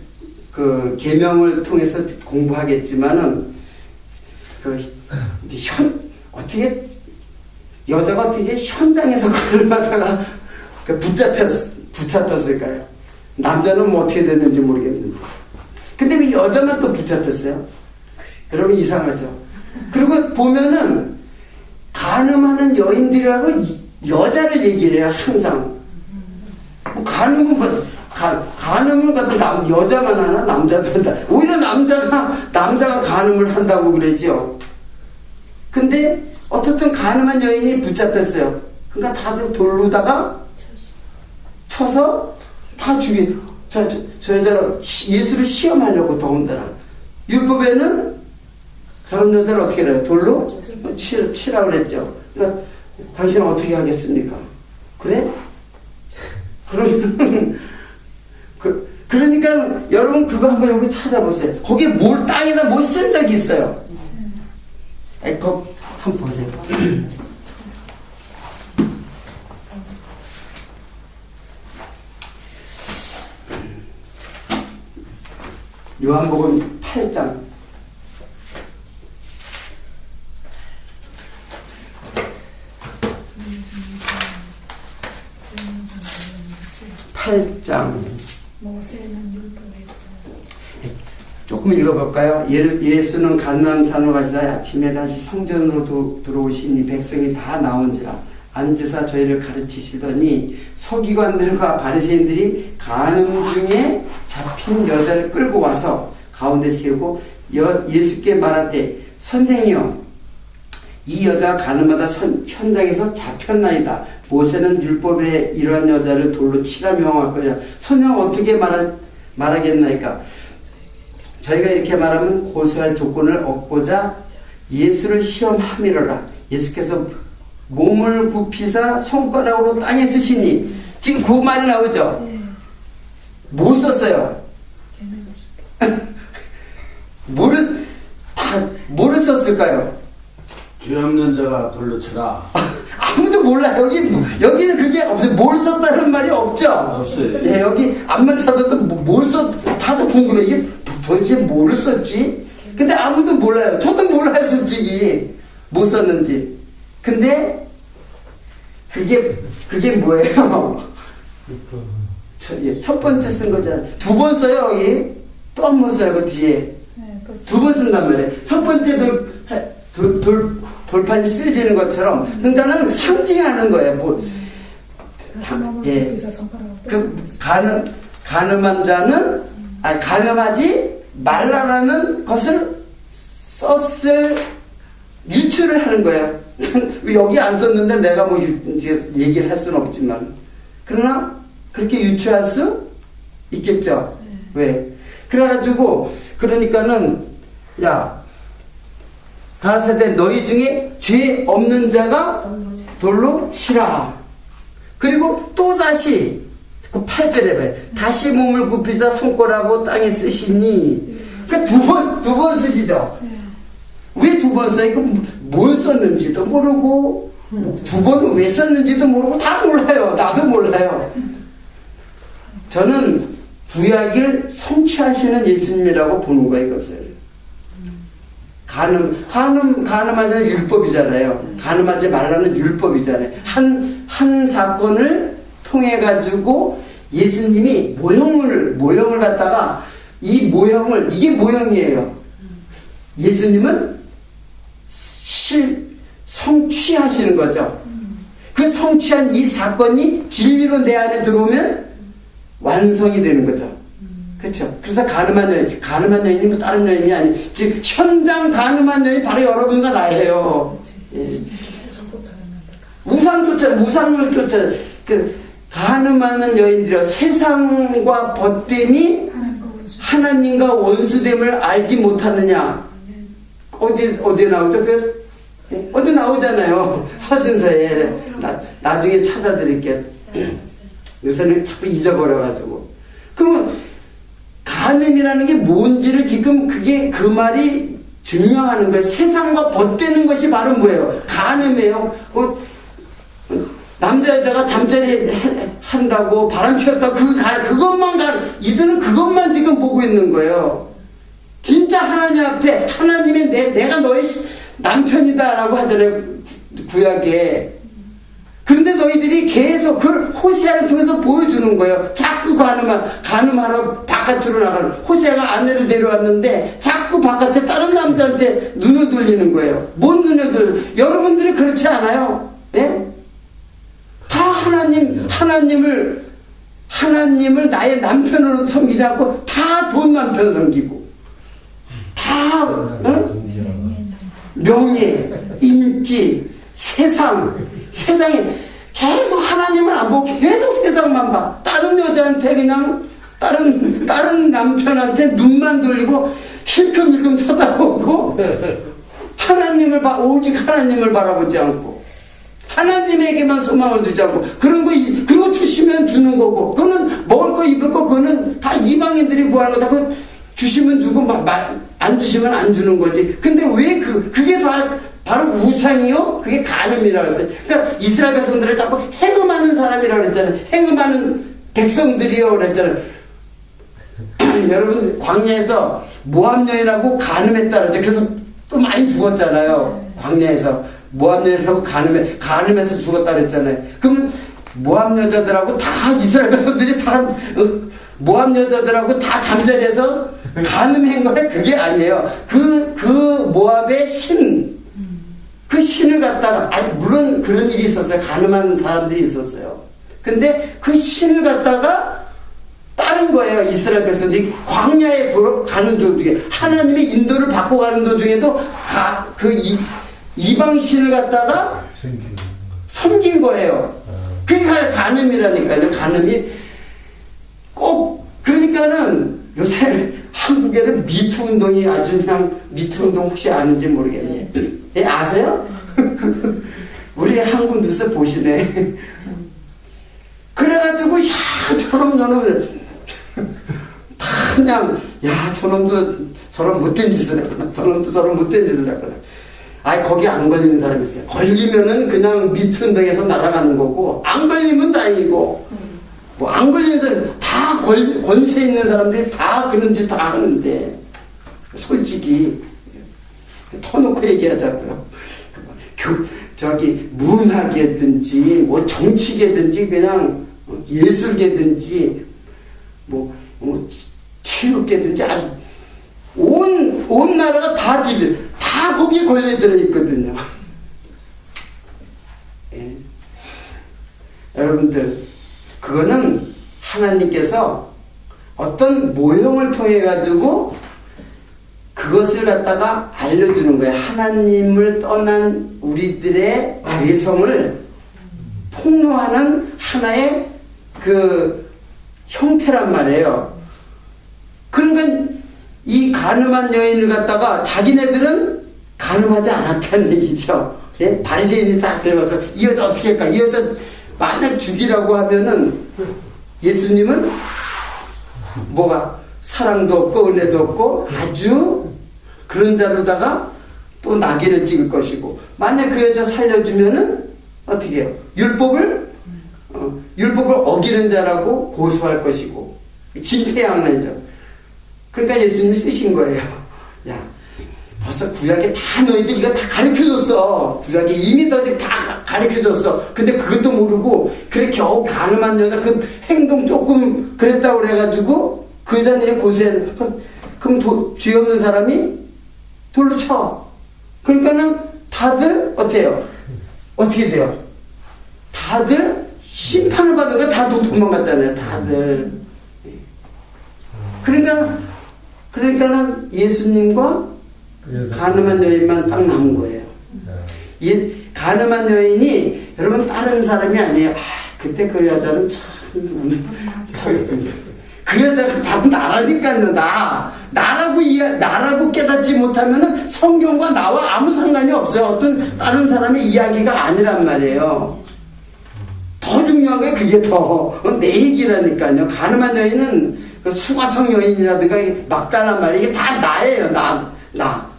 그 계명을 통해서 공부하겠지만은 어떻게 여자가 어떻게 현장에서 가늠하다가 붙잡혔을까요? 남자는 어떻게 됐는지 모르겠는데. 근데 왜 여자만 또 붙잡혔어요? 여러분 이상하죠? 그리고 보면은 간음하는 여인들이라고 여자를 얘기를 해요. 항상. 간음은 갖다 여자만 하나? 남자도 한다. 오히려 남자가 간음을 한다고 그러죠. 근데 어떻든 간음한 여인이 붙잡혔어요. 그러니까 다들 돌로다가 쳐서 다 저 여자를 예수를 시험하려고 더군다나. 율법에는 저런 여자를 어떻게 해요? 돌로 치라 그랬죠. 그러니까 당신은 어떻게 하겠습니까? 그래? 그러니까 여러분 그거 한번 여기 찾아보세요. 거기에 땅에다 뭘 쓴 적이 있어요. 그거 한번 보세요. 요한복음 8장 8장 조금 읽어볼까요? 예수는 가나안 산으로 가시다 아침에 다시 성전으로 들어오시니 백성이 다 나온지라 앉으사 저희를 가르치시더니 서기관들과 바리새인들이 간음 중에 잡힌 여자를 끌고 와서 가운데 세우고 예수께 말하되 선생이여 이 여자가 간음하다 현장에서 잡혔나이다. 모세는 율법에 이러한 여자를 돌로 치라 명하거냐. 선생 어떻게 말하겠나이까. 저희가 이렇게 말하면 고소할 조건을 얻고자 예수를 시험함이로라. 예수께서 몸을 굽히사 손가락으로 땅에 쓰시니. 지금 그 말이 나오죠? 뭐 썼어요? 뭐를 썼을까요? 죄 없는 자가 돌로 쳐라. 아무도 몰라. 여기는 그게 없어요. 뭘 썼다는 말이 없죠? 없어요. 예, 여기 앞만 찾아도 다들 궁금해. 이게 도대체 뭐를 썼지? 근데 아무도 몰라요. 저도 몰라요, 솔직히. 뭐 썼는지. 근데, 그게 뭐예요? 첫 번째 쓴 거잖아요. 두 번 써요, 여기. 또 한 번 써요, 그 뒤에. 두 번 쓴단 말이에요. 첫 번째 돌판이 쓰여지는 것처럼. 그러니까는 상징하는 거예요. 예. 가늠한 자는, 가늠하지 말라라는 것을 유추를 하는 거예요. 여기 안 썼는데 내가 뭐 얘기를 할 수는 없지만. 그러나, 그렇게 유추할 수 있겠죠. 왜? 그래가지고, 그러니까는, 가라사대 너희 중에 죄 없는 자가 돌로 치라. 그리고 또 다시, 그 8절에 봐요. 다시 몸을 굽히사 손가락으로 땅에 쓰시니. 그러니까 두 번 쓰시죠? 왜 두 번 써요? 뭘 썼는지도 모르고, 두 번은 왜 썼는지도 모르고, 다 몰라요. 나도 몰라요. 저는 구약을 성취하시는 예수님이라고 보는 거예요, 이것을. 가늠하자는 율법이잖아요. 가늠하지 말라는 율법이잖아요. 한 사건을 통해가지고 예수님이 모형을 갖다가 이게 모형이에요. 예수님은 성취하시는 거죠. 그 성취한 이 사건이 진리로 내 안에 들어오면 완성이 되는 거죠. 그렇죠. 그래서 가늠한 여인이 뭐 다른 여인이 아니, 즉 현장 가늠한 여인이 바로 여러분과 나예요. 예. 우상을 쫓아 가늠하는 여인들이요, 세상과 벗됨이 하나님과 원수됨을 알지 못하느냐. 어디에 나오죠? 어디 나오잖아요. 서신서에. 나중에 찾아드릴게요. 요새는 자꾸 잊어버려가지고. 그러면 가늠이라는 게 뭔지를 지금 그 말이 증명하는 거예요. 세상과 벗되는 것이 바로 뭐예요? 가늠이에요. 남자 여자가 잠자리 한다고 바람 피웠다고 이들은 그것만 지금 보고 있는 거예요. 진짜 하나님 앞에 하나님의 내가 너의 남편이다라고 하잖아요, 구약에. 그런데 너희들이 계속 그걸 호세아를 통해서 보여주는 거예요. 자꾸 가늠하러 바깥으로 나가는. 호세아가 아내를 데려왔는데 자꾸 바깥에 다른 남자한테 눈을 돌리는 거예요. 뭔 눈을 돌려? 여러분들이 그렇지 않아요? 예? 다 하나님을 나의 남편으로 섬기지 않고 다 돈 남편 섬기고, 다 명예, 인기, 세상에 계속 하나님을 안 보고 계속 세상만 봐. 다른 여자한테 그냥 다른 남편한테 눈만 돌리고 힐끔힐끔 쳐다보고 오직 하나님을 바라보지 않고 하나님에게만 소망을 두지 않고 그거 주시면 주는 거고, 그거는 먹을 거 입을 거 그거는 다 이방인들이 구하는 거다. 그거 주시면 주고 안 주시면 안 주는 거지. 근데 왜 그게 바로 우상이요? 그게 가늠이라고 했어요. 그러니까 이스라엘 백성들을 자꾸 행음하는 사람이라고 그랬잖아요. 행음하는 백성들이요 그랬잖아요. 여러분, 광야에서 모압 여인하고 가늠했다 그랬죠. 그래서 또 많이 죽었잖아요. 광야에서 모압 여인하고 가늠해서 죽었다 그랬잖아요. 그럼 모압 여자들하고 다 이스라엘 백성들이 다 모압 여자들하고 다 잠자리에서 가늠한 거예요? 그게 아니에요. 그 모압의 그 신을 갖다가, 물론 그런 일이 있었어요. 가늠한 사람들이 있었어요. 근데 그 신을 갖다가 따른 거예요. 이스라엘 백성들이 광야에 가는 도중에, 하나님의 인도를 받고 가는 도중에도 이방 신을 갖다가 섬긴 거예요. 그게 가늠이라니까요. 가늠이 꼭, 그러니까는 요새 한국에는 미투 운동이 아주 그냥, 미투 운동 혹시 아는지 모르겠네요. 예, 아세요? 우리 그래 한국 뉴스 보시네. 그래가지고 야 저놈 그냥 야 저놈도 저런 못된 짓을 했구나. 저놈도 저런 못된 짓을 했구나. 아이 거기 안 걸리는 사람이 있어요. 걸리면은 그냥 밑 언덕에서 날아가는 거고 안 걸리면 다행이고 뭐 안 걸리는 사람 다 권세 있는 사람들이 다 그런 짓 다 하는데 솔직히 터놓고 얘기하자고요. 저기 문학이든지 뭐 정치계든지 그냥 예술계든지 뭐 체육계든지 아주 온 나라가 다 거기에 걸려들어 있거든요. 예. 여러분들 그거는 하나님께서 어떤 모형을 통해 가지고 그것을 갖다가 알려주는 거예요. 하나님을 떠난 우리들의 죄성을 폭로하는 하나의 그 형태란 말이에요. 그러니까 이 가늠한 여인을 갖다가 자기네들은 가늠하지 않았다는 얘기죠. 예? 바리새인이 딱 들어가서 이 여자 어떻게 할까? 이 여자 만약 죽이라고 하면은 예수님은 뭐가 사랑도 없고 은혜도 없고 아주 그런 자로다가 또 낙인을 찍을 것이고 만약 그 여자 살려주면은 어떻게 해요? 율법을 어기는 자라고 고소할 것이고 진퇴양난이죠. 그러니까 예수님이 쓰신 거예요. 야 벌써 구약에 다 너희들 이거 다 가르쳐줬어. 구약에 이미 너희들 다 가르쳐줬어. 근데 그것도 모르고 그렇게 겨우 가늠한 여자 그 행동 조금 그랬다고 그래가지고 그 여자들이 고소해. 그럼 죄 없는 사람이 돌로 쳐. 그러니까는 다들 어떻게 돼요? 다들 심판을 받은 거 다 도망갔잖아요. 다들. 그러니까는 예수님과 가늠한 여인만 딱 남은 거예요. 가늠한 여인이 여러분 다른 사람이 아니에요. 그때 그 여자는 참 그 여자가 바로 나라니까요. 나라고 깨닫지 못하면은 성경과 나와 아무 상관이 없어요. 어떤 다른 사람의 이야기가 아니란 말이에요. 더 중요한 게 그게 더 내 얘기라니까요. 가늠한 여인은 그 수가성 여인이라든가 막달란 말이에요. 이게 다 나예요. 나.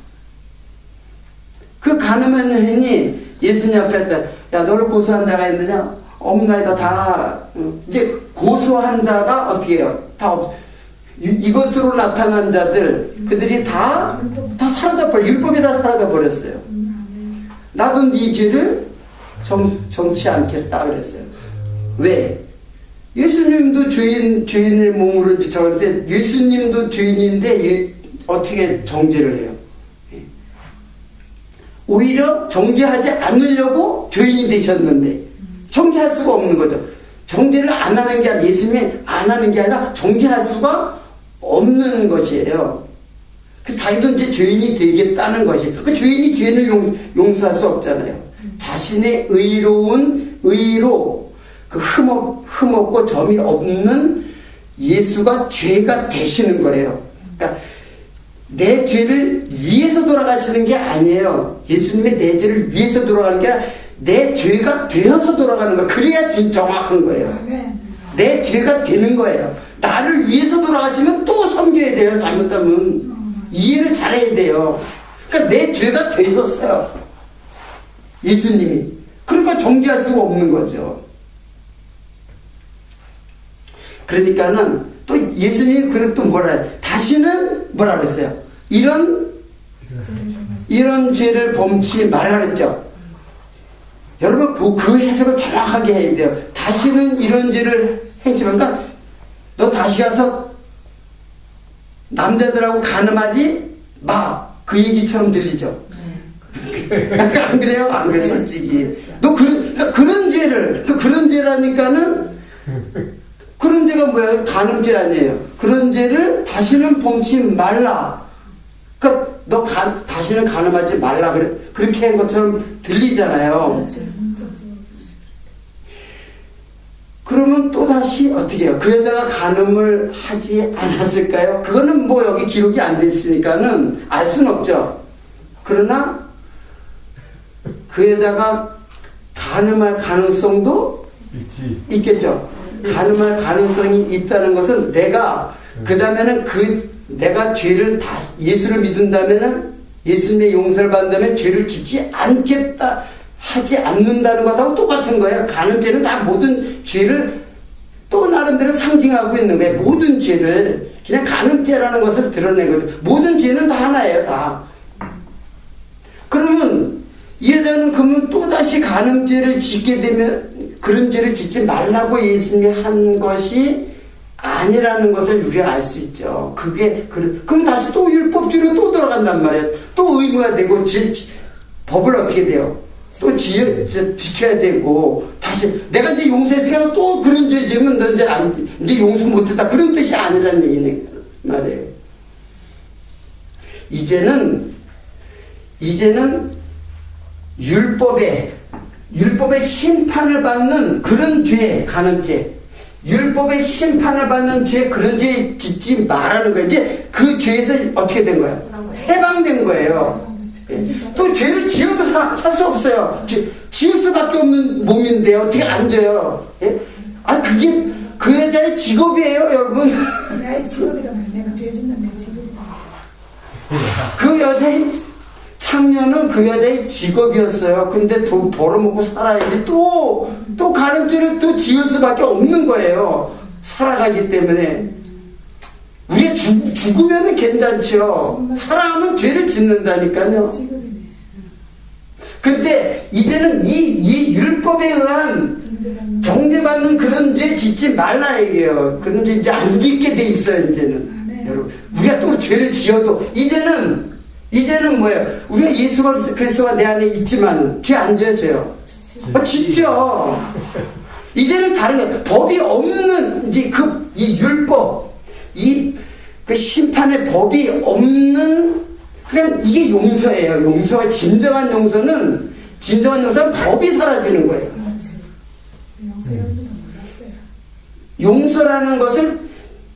그 가늠한 여인이 예수님 앞에 야 너를 고소한 자가 있느냐? 없나이다. 다 이제 고소한 자가 어떻게 해요? 다 이것으로 나타난 자들 그들이 다 사라져버려. 율법이 다 사라져버렸어요. 나도 네 죄를 정치 않겠다 그랬어요. 왜? 예수님도 죄인의 몸으로 지쳐갔는데 예수님도 죄인인데 어떻게 정죄를 해요? 오히려 정죄하지 않으려고 죄인이 되셨는데 정죄할 수가 없는 거죠. 정죄를 안 하는 게 아니라 예수님이 안 하는 게 아니라 정죄할 수가 없는 것이에요. 그래서 자기도 이제 죄인이 되겠다는 것이. 그 죄인이 죄인을 용서할 수 없잖아요. 자신의 의로 그 흠없고 점이 없는 예수가 죄가 되시는 거예요. 그러니까 내 죄를 위해서 돌아가시는 게 아니에요. 예수님의 내 죄를 위해서 돌아가는 게 아니라 내 죄가 되어서 돌아가는 거예요. 그래야 정확한 거예요. 내 죄가 되는 거예요. 나를 위해서 돌아가시면 또 섬겨야 돼요. 잘못하면 이해를 잘해야 돼요. 그러니까 내 죄가 되셨어요. 예수님이. 그러니까 정죄할 수가 없는 거죠. 그러니까는 또 예수님이 그래 또 뭐라 해요? 다시는 뭐라 그랬어요? 이런 죄를 범치 말라 그랬죠. 여러분 그 해석을 정확하게 해야 돼요. 다시는 이런 죄를 행치 마. 그러니까 너 다시 가서 남자들하고 가늠하지 마. 그 얘기처럼 들리죠. 안 그래요? 안 그래 솔직히. 너 그런 죄를 그런 죄라니까는 그런 죄가 뭐야? 간음죄 아니에요. 그런 죄를 다시는 범치 말라. 그러니까 너 다시는 간음하지 말라 그렇게 한 것처럼 들리잖아요. 그러면 또 다시 어떻게 해요? 그 여자가 간음을 하지 않았을까요? 그거는 뭐 여기 기록이 안 돼 있으니까는 알 수는 없죠. 그러나 그 여자가 간음할 가능성도 있겠죠. 간음할 가능성이 있다는 것은 그 다음에는 내가 죄를 다 예수를 믿는다면은 예수님의 용서를 받는다면 죄를 짓지 않겠다 하지 않는다는 것하고 똑같은 거예요. 간음죄는 다 모든 죄를 또 나름대로 상징하고 있는 거예요. 모든 죄를 그냥 간음죄라는 것을 드러낸 거죠. 모든 죄는 다 하나예요. 다. 그러면 이 여자는 그러면 또다시 간음죄를 짓게 되면 그런 죄를 짓지 말라고 예수님이 한 것이 아니라는 것을 우리가 알 수 있죠. 그럼 다시 또 율법주의로 또 들어간단 말이에요. 또 의무가 되고 법을 어떻게 돼요? 또 지켜야 되고 다시 내가 이제 용서했으니까 또 그런 죄 지으면 너 이제 용서 못했다 그런 뜻이 아니라는 얘기네 말이에요. 이제는 율법의 심판을 받는 그런 죄, 간음죄, 율법의 심판을 받는 죄, 그런 죄 짓지 말라는 거예요. 이제 그 죄에서 어떻게 된 거예요? 해방된 거예요. 또 죄를 지어도 할 수 없어요. 지을 수밖에 없는 몸인데 어떻게 안 져요? 예? 그게 그 여자의 직업이에요, 여러분. 나의 직업이라면 내가 죄 짓는 내 직업이다. 그 여자의 창녀는 그 여자의 직업이었어요. 근데 돈 벌어먹고 살아야지 또 간음죄를 또 지을 수밖에 없는 거예요. 살아가기 때문에. 우리가 죽으면 괜찮죠. 살아가면 죄를 짓는다니까요. 근데 이제는 이 율법에 의한 정죄받는 그런 죄 짓지 말라 얘기해요. 그런 죄 이제 안 짓게 돼 있어요, 이제는. 여러분. 우리가 또 죄를 지어도 이제는 뭐예요? 우리가 예수 그리스도가 내 안에 있지만 죄 안 지어져요. 짓죠. 이제는 다른 거예요. 법이 없는 이제 이 율법, 그 심판의 법이 없는 그냥 이게 용서예요. 용서가 진정한 용서는 법이 사라지는 거예요. 용서라는 것을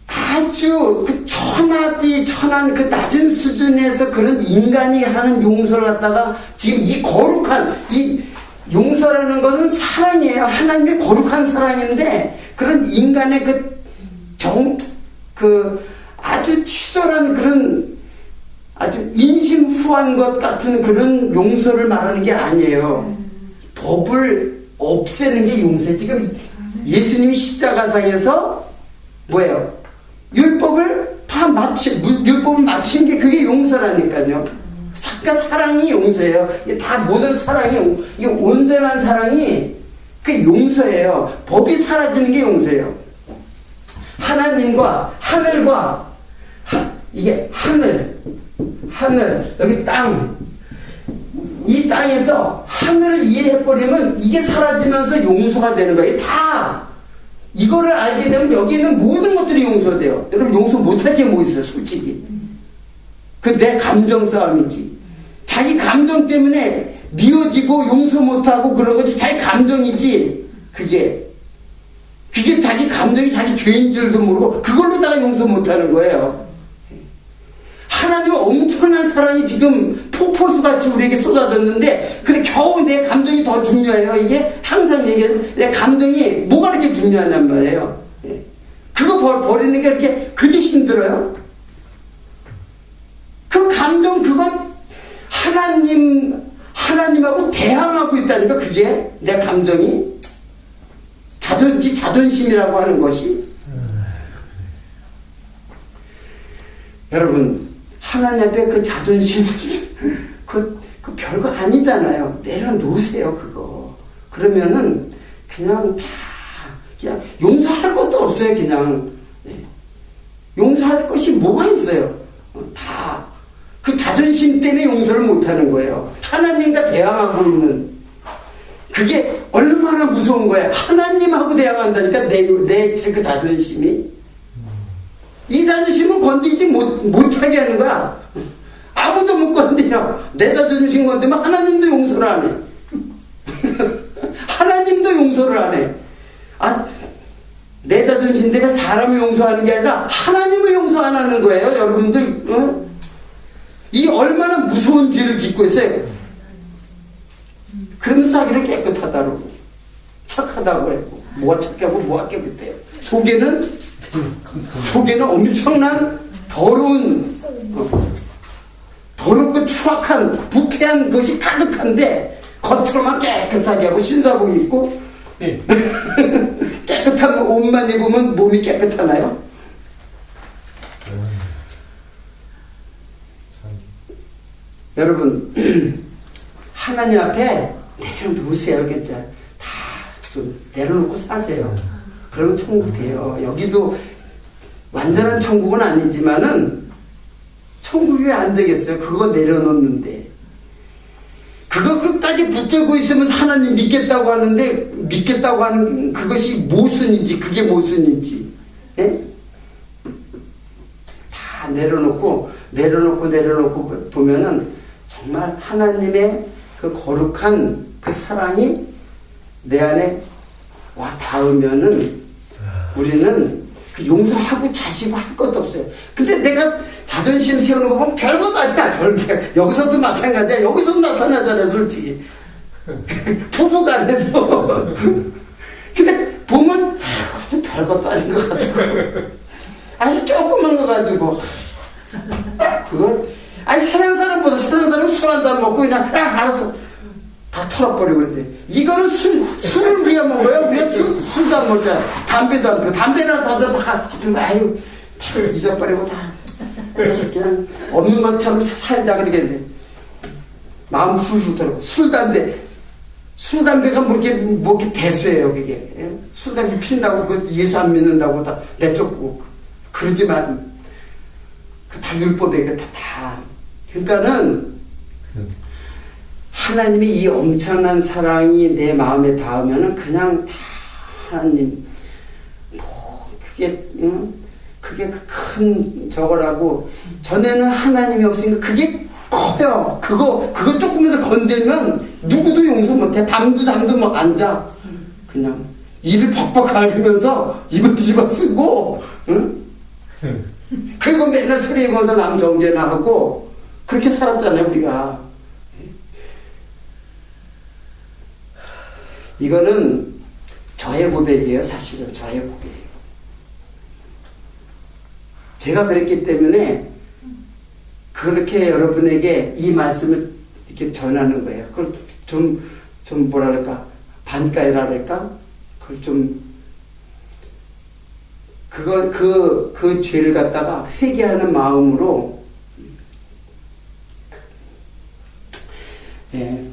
아주 천한 그 낮은 수준에서 그런 인간이 하는 용서를 갖다가 지금 이 거룩한 이 용서라는 것은 사랑이에요. 하나님의 거룩한 사랑인데 그런 인간의 아주 치졸한 그런 아주 인심후한 것 같은 그런 용서를 말하는 게 아니에요. 법을 없애는 게 용서예요. 지금 예수님이 십자가상에서 뭐예요? 율법을 마친 게 그게 용서라니까요. 그러니까 사랑이 용서예요. 다 모든 사랑이, 이게 온전한 사랑이 그게 용서예요. 법이 사라지는 게 용서예요. 하나님과 하늘과 이게 하늘 여기 땅, 이 땅에서 하늘을 이해해버리면 이게 사라지면서 용서가 되는 거예요. 다 이거를 알게 되면 여기 있는 모든 것들이 용서돼요. 여러분 용서 못할 게 뭐 있어요, 솔직히. 그 내 감정 싸움이지. 자기 감정 때문에 미워지고 용서 못하고 그런 거지. 자기 감정이지. 그게 자기 감정이 자기 죄인 줄도 모르고 그걸로다가 용서 못하는 거예요. 하나님의 엄청난 사랑이 지금 폭포수같이 우리에게 쏟아졌는데 그래 겨우 내 감정이 더 중요해요. 이게 항상 얘기해요. 내 감정이 뭐가 그렇게 중요하냔 말이에요. 그거 버리는 게 그렇게 힘들어요. 그 감정 그거 하나님하고 대항하고 있다니까. 그게 내 감정이 자존심이라고 하는 것이. 여러분 하나님한테 그 자존심 그 별거 아니잖아요. 내려놓으세요. 그거 그러면은 그냥 용서할 것도 없어요. 그냥 용서할 것이 뭐가 있어요. 다 그 자존심 때문에 용서를 못하는 거예요. 하나님과 대항하고 있는 그게 얼마나 무서운 거예요. 하나님하고 대항한다니까. 내 그 자존심이. 이 자존심은 건들지 못하게 하는 거야. 아무도 못 건드려. 내 자존심 건드리면 하나님도 용서를 안 해. 하나님도 용서를 안 해. 내 자존심 때문에 사람을 용서하는 게 아니라 하나님을 용서 안 하는 거예요. 여러분들 이 얼마나 무서운 죄를 짓고 있어요. 그러면서 자기는 깨끗하다고 착하다고 했고 뭐가 착하고 뭐가 깨끗해요. 속에는 엄청난 더러운 더럽고 추악한 부패한 것이 가득한데 겉으로만 깨끗하게 하고 신사복 입고 깨끗한 옷만 입으면 몸이 깨끗하나요? 여러분 하나님 앞에 내려놓으세요. 진짜 다 좀 내려놓고 사세요. 그러면 천국 돼요. 여기도 완전한 천국은 아니지만은 천국이 왜 안 되겠어요? 그거 내려놓는데 그거 끝까지 붙들고 있으면 하나님 믿겠다고 하는데 믿겠다고 하는 그것이 모순인지 그게 모순인지 예? 다 내려놓고 보면은 정말 하나님의 그 거룩한 그 사랑이 내 안에 와 닿으면은 우리는 그 용서하고 자시고 할 것도 없어요. 근데 내가 자존심 세우는 거 보면 별것도 아니야. 별게 여기서도 마찬가지야. 여기서도 나타나잖아요. 솔직히 부부간에도 근데 보면 별것도 아닌 거 가지고 아주 조그만 거 가지고 그걸 아니 세상 사람은 술 한잔 먹고 그냥 알았어 다 털어버리고 그런데 이거는 술을 우리가 먹어요. 우리가 술도 안 먹자. 담배도 안 피워. 담배나 사서 아유 다 잊어버리고 다 그래서 그냥 없는 것처럼 살자 그러겠는데 마음 훌훌 들어. 술 담배가 뭐 이렇게 대수예요. 그게 술 담배 핀다고 그 예수 안 믿는다고 다 내쫓고 그러지만 그 다 율법에 다 그러니까는 하나님이 이 엄청난 사랑이 내 마음에 닿으면은 그냥 다 하나님 뭐 그게 큰 저거라고 전에는 하나님이 없으니까 그게 커요. 그거 조금이라도 건들면 누구도 용서 못해. 밤도 잠도 못 앉아. 그냥 이를 벅벅 앓으면서 입을 뒤집어 쓰고 응? 그리고 맨날 트리 입어서 남 정죄나 하고 그렇게 살았잖아요 우리가. 이거는 저의 고백이에요. 사실은 저의 고백이에요. 제가 그랬기 때문에 그렇게 여러분에게 이 말씀을 이렇게 전하는 거예요. 그걸 좀 뭐랄까 반가이랄까 그걸 좀 그 죄를 갖다가 회개하는 마음으로 예.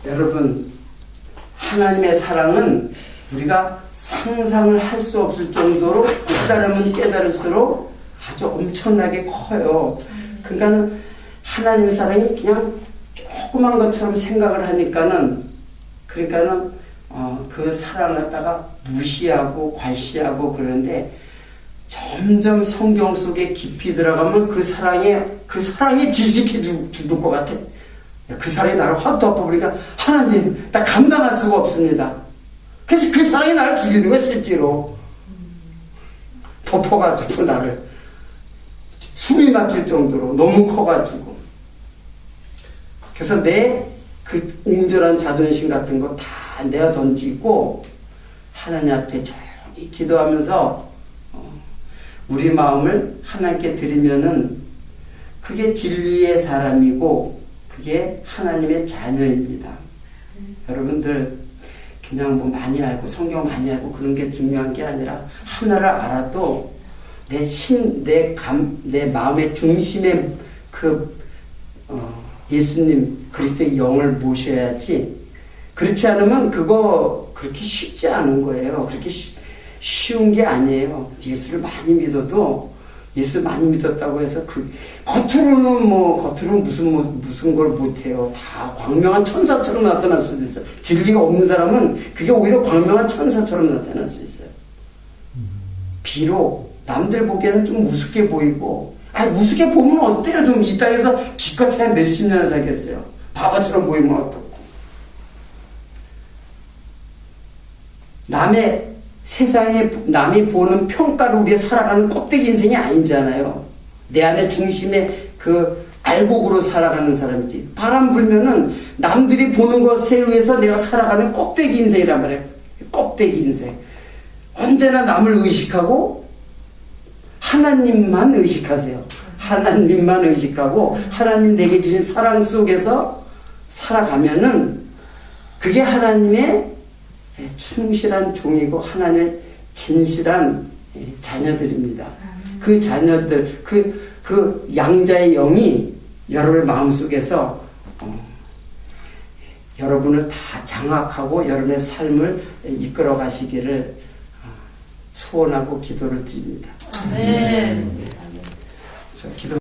여러분 하나님의 사랑은 우리가 상상을 할 수 없을 정도로 깨달으면 깨달을수록 아주 엄청나게 커요. 그러니까 하나님의 사랑이 그냥 조그만 것처럼 생각을 하니까는 그 사랑을 갖다가 무시하고 괄시하고 그러는데 점점 성경 속에 깊이 들어가면 그 사랑이 질식해 죽을 것 같아. 그 사랑이 나를 확 덮어버리니까 하나님 나 감당할 수가 없습니다. 그래서 그 사랑이 나를 죽이는 거야. 실제로 덮어가지고 나를 숨이 막힐 정도로 너무 커가지고 그래서 내 그 옹졸한 자존심 같은 거 다 내어 던지고 하나님 앞에 조용히 기도하면서 우리 마음을 하나님께 드리면은 그게 진리의 사람이고 그게 하나님의 자녀입니다. 여러분들 그냥 뭐 많이 알고 성경 많이 알고 그런 게 중요한 게 아니라 하나를 알아도 내 마음의 중심에 예수님 그리스도의 영을 모셔야지. 그렇지 않으면 그거 그렇게 쉽지 않은 거예요. 그렇게 쉬운 게 아니에요. 예수를 많이 믿어도 예수 많이 믿었다고 해서 겉으로는 무슨 걸 못해요. 다 광명한 천사처럼 나타날 수도 있어요. 진리가 없는 사람은 그게 오히려 광명한 천사처럼 나타날 수 있어요. 비록 남들 보기에는 좀 우습게 보이고 우습게 보면 어때요? 좀 이 땅에서 기껏해야 몇십 년 살겠어요. 바보처럼 보이면 어떡고. 세상에 남이 보는 평가로 우리가 살아가는 껍데기 인생이 아니잖아요. 내 안에 중심에 그 알곡으로 살아가는 사람이지. 바람 불면은 남들이 보는 것에 의해서 내가 살아가는 꼭대기 인생이란 말이에요. 꼭대기 인생. 언제나 남을 의식하고 하나님만 의식하세요. 하나님만 의식하고 하나님 내게 주신 사랑 속에서 살아가면은 그게 하나님의 충실한 종이고 하나님의 진실한 자녀들입니다. 그 자녀들, 그 양자의 영이 여러분의 마음속에서 여러분을 다 장악하고 여러분의 삶을 이끌어 가시기를 소원하고 기도를 드립니다. 아멘. 기도